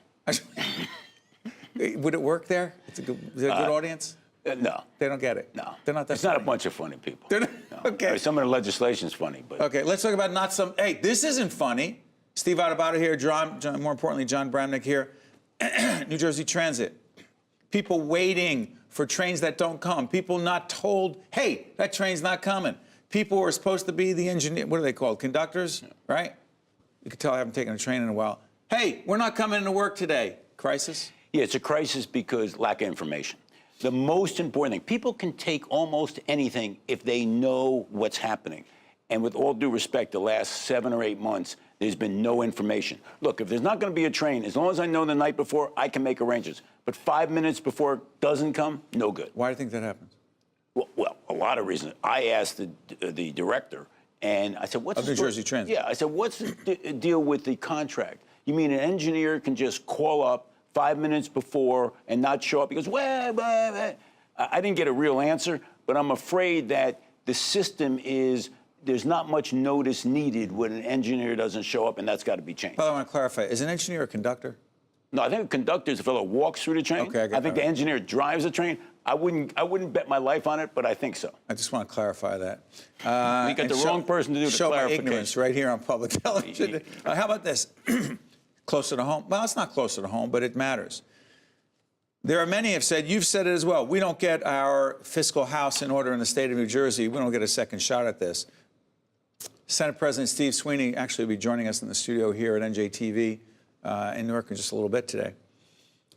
Would it work there? Is it a good audience? No. They don't get it? No. They're not that It's funny. not a bunch of funny people. They're not, No. okay. Some of the legislation's funny, but... Okay, let's talk about not some... Hey, this isn't funny. Steve Adubato here, more importantly, Jon Bramnick here. New Jersey Transit. People waiting for trains that don't come. People not told, hey, that train's not coming. People who are supposed to be the engineer, what are they called? Conductors, right? You can tell I haven't taken a train in a while. Hey, we're not coming into work today. Crisis? Yeah, it's a crisis because lack of information. The most important thing, people can take almost anything if they know what's happening. And with all due respect, the last 7 or 8 months, there's been no information. Look, if there's not going to be a train, as long as I know the night before, I can make arrangements. But 5 minutes before it doesn't come, no good. Why do you think that happens? Well, a lot of reasons. I asked the director, and I said, what's of New Jersey Transit? Yeah, I said, what's the deal with the contract? You mean an engineer can just call up 5 minutes before and not show up? He goes, well, I didn't get a real answer, but I'm afraid that the system is, there's not much notice needed when an engineer doesn't show up, and that's got to be changed. By the way, I want to clarify, is an engineer a conductor? No, I think a conductor is a fellow who walks through the train. Okay, I think the engineer drives the train. I wouldn't bet my life on it, but I think so. I just want to clarify that. We got the wrong person to do the show my clarification. ignorance right here on public television. How about this? Closer to home? Well, it's not closer to home, but it matters. There are many have said, you've said it as well, we don't get our fiscal house in order in the state of New Jersey. We don't get a second shot at this. Senate President Steve Sweeney actually will be joining us in the studio here at NJTV in Newark in just a little bit today.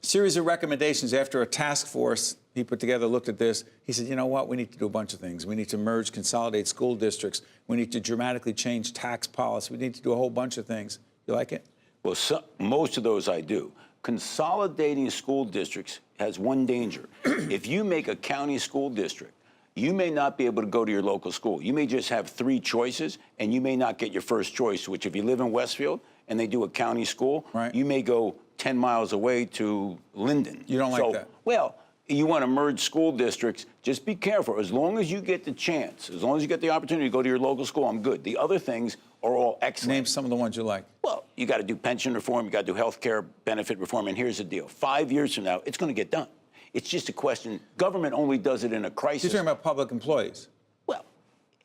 Series of recommendations after a task force he put together looked at this. He said, you know what, we need to do a bunch of things. We need to merge, consolidate school districts. We need to dramatically change tax policy. We need to do a whole bunch of things. You like it? Well, most of those I do. Consolidating school districts has one danger. If you make a county school district, you may not be able to go to your local school. You may just have 3 choices, and you may not get your first choice, which if you live in Westfield and they do a county school, right, you may go 10 miles away to Linden. You don't like that? Well, you want to merge school districts, just be careful. As long as you get the chance, as long as you get the opportunity to go to your local school, I'm good. The other things are all excellent. Name some of the ones you like. Well, you got to do pension reform, you got to do health care benefit reform, and here's the deal. 5 years from now, it's going to get done. It's just a question. Government only does it in a crisis. You're talking about public employees. Well,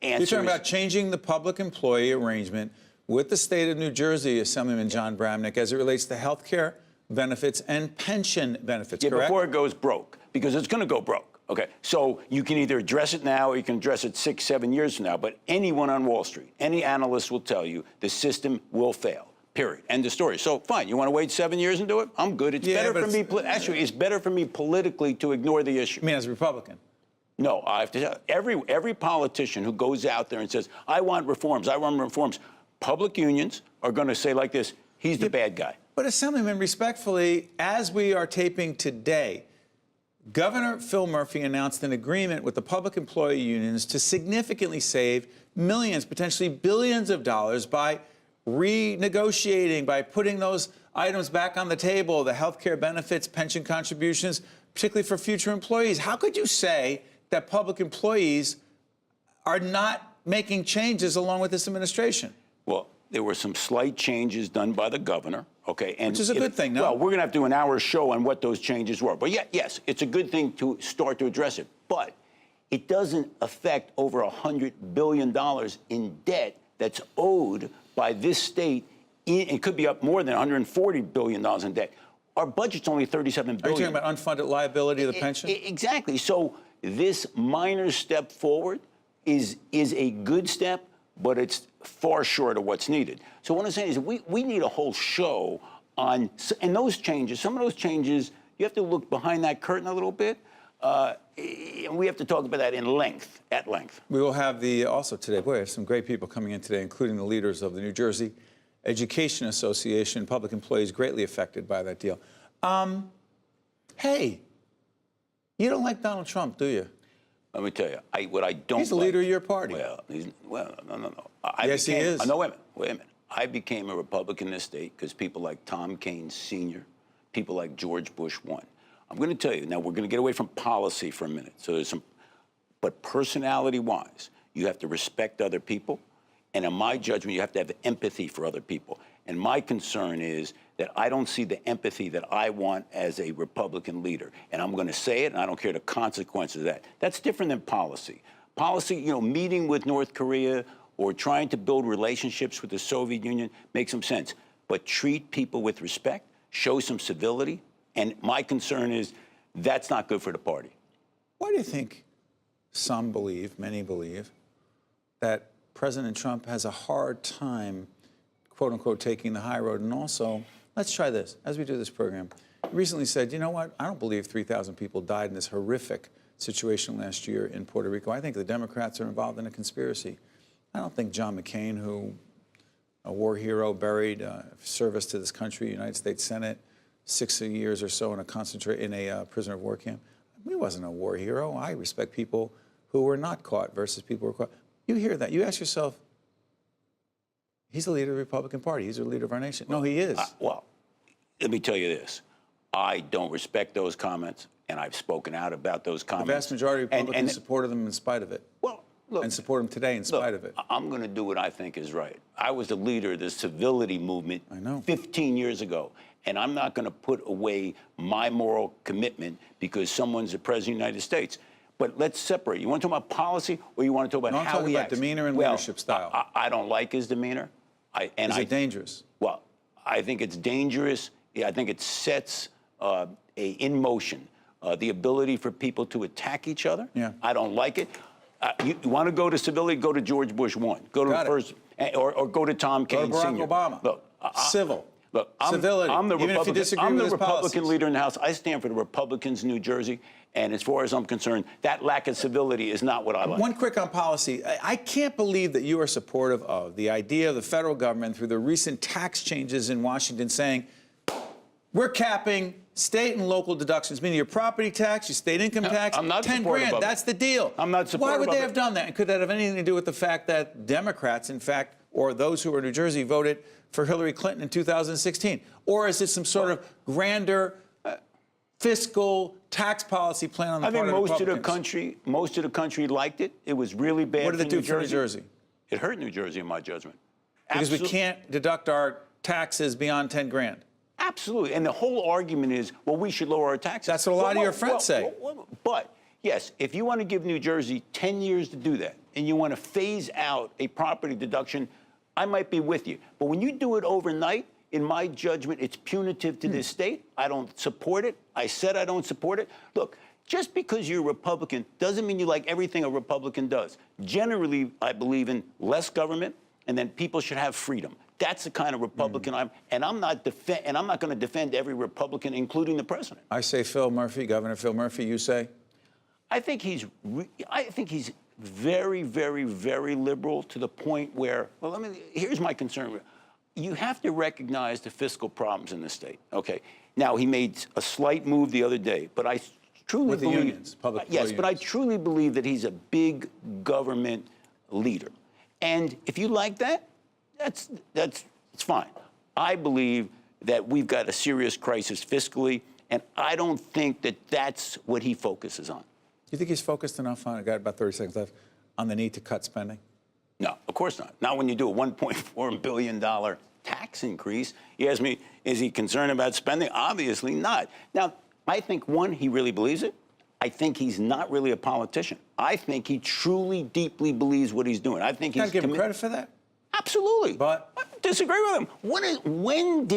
you're talking about changing the public employee arrangement with the state of New Jersey, Assemblyman Jon Bramnick, as it relates to health care benefits and pension benefits, correct? Before it goes broke, because it's going to go broke. Okay, so you can either address it now or you can address it 6, 7 years from now. But anyone on Wall Street, any analyst will tell you the system will fail. Period. End of story. So fine, you want to wait 7 years and do it? I'm good. It's better for me. Actually, it's better for me politically to ignore the issue. I mean, as a Republican? No, I have to tell you, every politician who goes out there and says, I want reforms, I want reforms, public unions are going to say like this, he's the bad guy. But Assemblyman, respectfully, as we are taping today, Governor Phil Murphy announced an agreement with the public employee unions to significantly save millions, potentially billions of dollars by renegotiating, by putting those items back on the table, the health care benefits, pension contributions, particularly for future employees. How could you say that public employees are not making changes along with this administration? Well, there were some slight changes done by the governor, okay? And which is a good thing, no? Well, we're going to have to do an hour show on what those changes were. But yes, it's a good thing to start to address it. But it doesn't affect over $100 billion in debt that's owed by this state. It could be up more than $140 billion in debt. Our budget's only $37 billion. Are you talking about unfunded liability of the pension? Exactly. So this minor step forward is a good step, but it's far short of what's needed. So what I'm saying is we need a whole show on, and those changes, some of those changes, you have to look behind that curtain a little bit. And we have to talk about that at length. We will have also today, boy, there's some great people coming in today, including the leaders of the New Jersey Education Association, public employees greatly affected by that deal. Hey, you don't like Donald Trump, do you? Let me tell you, what I don't He's the leader of your party. Well, no. Yes, he is. No, wait a minute. I became a Republican in this state because people like Tom Kane Sr., people like George Bush won. I'm going to tell you, now we're going to get away from policy for a minute. So there's but personality-wise, you have to respect other people. And in my judgment, you have to have empathy for other people. And my concern is that I don't see the empathy that I want as a Republican leader. And I'm going to say it, and I don't care the consequences of that. That's different than policy. Policy, meeting with North Korea or trying to build relationships with the Soviet Union makes some sense. But treat people with respect, show some civility. And my concern is that's not good for the party. Why do you think many believe, that President Trump has a hard time, quote unquote, taking the high road? And also, let's try this. As we do this program, he recently said, you know what? I don't believe 3,000 people died in this horrific situation last year in Puerto Rico. I think the Democrats are involved in a conspiracy. I don't think John McCain, who a war hero, buried service to this country, United States Senate, 6 years or so in a prisoner of war camp. He wasn't a war hero. I respect people who were not caught versus people who were caught. You hear that. You ask yourself, he's the leader of the Republican Party. He's the leader of our nation. No, he is. Well, let me tell you this. I don't respect those comments, and I've spoken out about those comments. The vast majority of Republicans supported them in spite of it. Well, look, and support him today in spite of it. I'm going to do what I think is right. I was the leader of the civility movement 15 years ago. And I'm not going to put away my moral commitment because someone's the president of the United States. But let's separate. You want to talk about policy, or you want to talk about how he acts? Demeanor and leadership style. I don't like his demeanor. Is it dangerous? Well, I think it's dangerous. I think it sets in motion the ability for people to attack each other. Yeah. I don't like it. You want to go to civility? Go to George Bush 1. Go to the first. or go to Tom Kaine Barack Sr. Obama. Look, Civil. Look, Civility. I'm the Even if you Republican, disagree I'm with the his Republican policies. leader in the House. I stand for the Republicans in New Jersey, and as far as I'm concerned, that lack of civility is not what I like. One quick on policy. I can't believe that you are supportive of the idea of the federal government through the recent tax changes in Washington saying, we're capping state and local deductions, meaning your property tax, your state income tax, I'm not 10 supportive grand. of it. That's the deal. I'm not supportive Why would of they it. have done that? And could that have anything to do with the fact that Democrats, in fact, or those who are in New Jersey voted for Hillary Clinton in 2016? Or is it some sort of grander fiscal tax policy plan on the I part think of most of the country liked it. It was really bad What did it do for for New Jersey? It hurt New Jersey, in my judgment. Because we can't deduct our taxes beyond 10 grand. Absolutely. And the whole argument is, well, we should lower our taxes. That's what a lot of your friends say. But, yes, if you want to give New Jersey 10 years to do that, and you want to phase out a property deduction, I might be with you. But when you do it overnight, in my judgment, it's punitive to this state. I don't support it. I said I don't support it. Look, just because you're a Republican doesn't mean you like everything a Republican does. Generally, I believe in less government, and then people should have freedom. That's the kind of Republican I'm, and I'm not going to defend every Republican, including the president. I say Phil Murphy, Governor Phil Murphy. You say? I think he's very, very, very liberal to the point where, well, here's my concern. You have to recognize the fiscal problems in the state. Okay. Now, he made a slight move the other day, but I truly With the believe, unions, public yes, but I unions. truly believe that he's a big government leader. And if you like that, it's fine. I believe that we've got a serious crisis fiscally, and I don't think that that's what he focuses on. You think he's focused enough on, I got about 30 seconds left, on the need to cut spending? No, of course not. Not when you do a $1.4 billion tax increase. You ask me, is he concerned about spending? Obviously not. Now, I think, one, he really believes it. I think he's not really a politician. I think he truly, deeply believes what he's doing. I think he's Gotta give him credit for that. Absolutely. But I disagree with him. When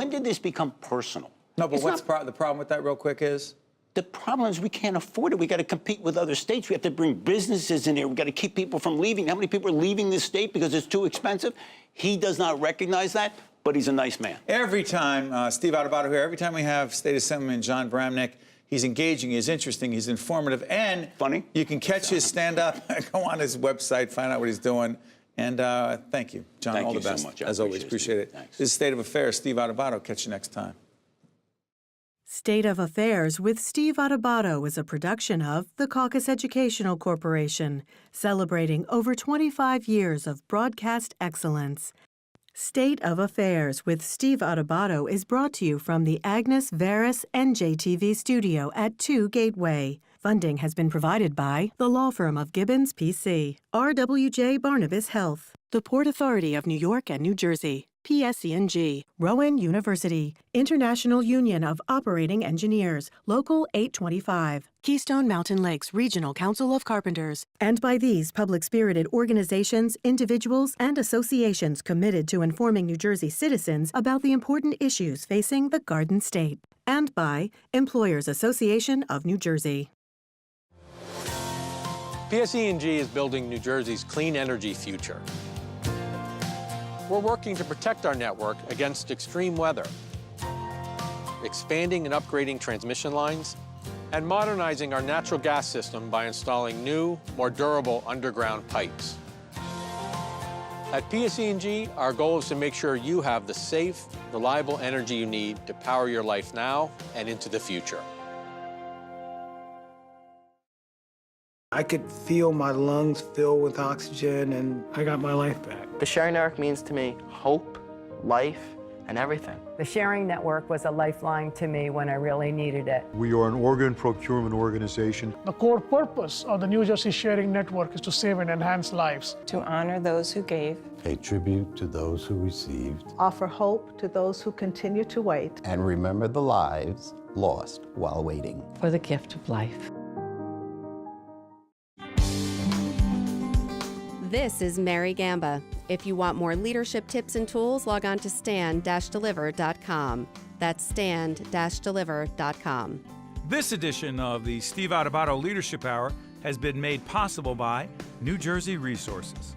did this become personal? no, but It's what's not- the problem with that real quick is? The problem is we can't afford it. We got to compete with other states. We have to bring businesses in here. We got to keep people from leaving. How many people are leaving this state because it's too expensive? He does not recognize that, but he's a nice man. Every time, Steve Adubato here, every time we have State Assemblyman Jon Bramnick, he's engaging, he's interesting, he's informative, and Funny. You can catch his stand-up, go on his website, find out what he's doing. And thank you, John. Thank all you the so best. much. I As always, appreciate appreciate it, it. Thanks. This is State of Affairs. Steve Adubato. Catch you next time. State of Affairs with Steve Adubato is a production of the Caucus Educational Corporation, celebrating over 25 years of broadcast excellence. State of Affairs with Steve Adubato is brought to you from the Agnes Veris NJTV studio at 2 Gateway. Funding has been provided by the law firm of Gibbons, P.C., RWJ Barnabas Health, the Port Authority of New York and New Jersey, PSE&G, Rowan University, International Union of Operating Engineers, Local 825, Keystone Mountain Lakes Regional Council of Carpenters, and by these public-spirited organizations, individuals, and associations committed to informing New Jersey citizens about the important issues facing the Garden State, and by Employers Association of New Jersey. PSE&G is building New Jersey's clean energy future. We're working to protect our network against extreme weather, expanding and upgrading transmission lines, and modernizing our natural gas system by installing new, more durable underground pipes. At PSE&G, our goal is to make sure you have the safe, reliable energy you need to power your life now and into the future. I could feel my lungs fill with oxygen, and I got my life back. The Sharing Network means to me hope, life, and everything. The Sharing Network was a lifeline to me when I really needed it. We are an organ procurement organization. The core purpose of the New Jersey Sharing Network is to save and enhance lives. To honor those who gave. Pay tribute to those who received. Offer hope to those who continue to wait. And remember the lives lost while waiting. For the gift of life. This is Mary Gamba. If you want more leadership tips and tools, log on to stand-deliver.com. That's stand-deliver.com. This edition of the Steve Adubato Leadership Hour has been made possible by New Jersey Resources.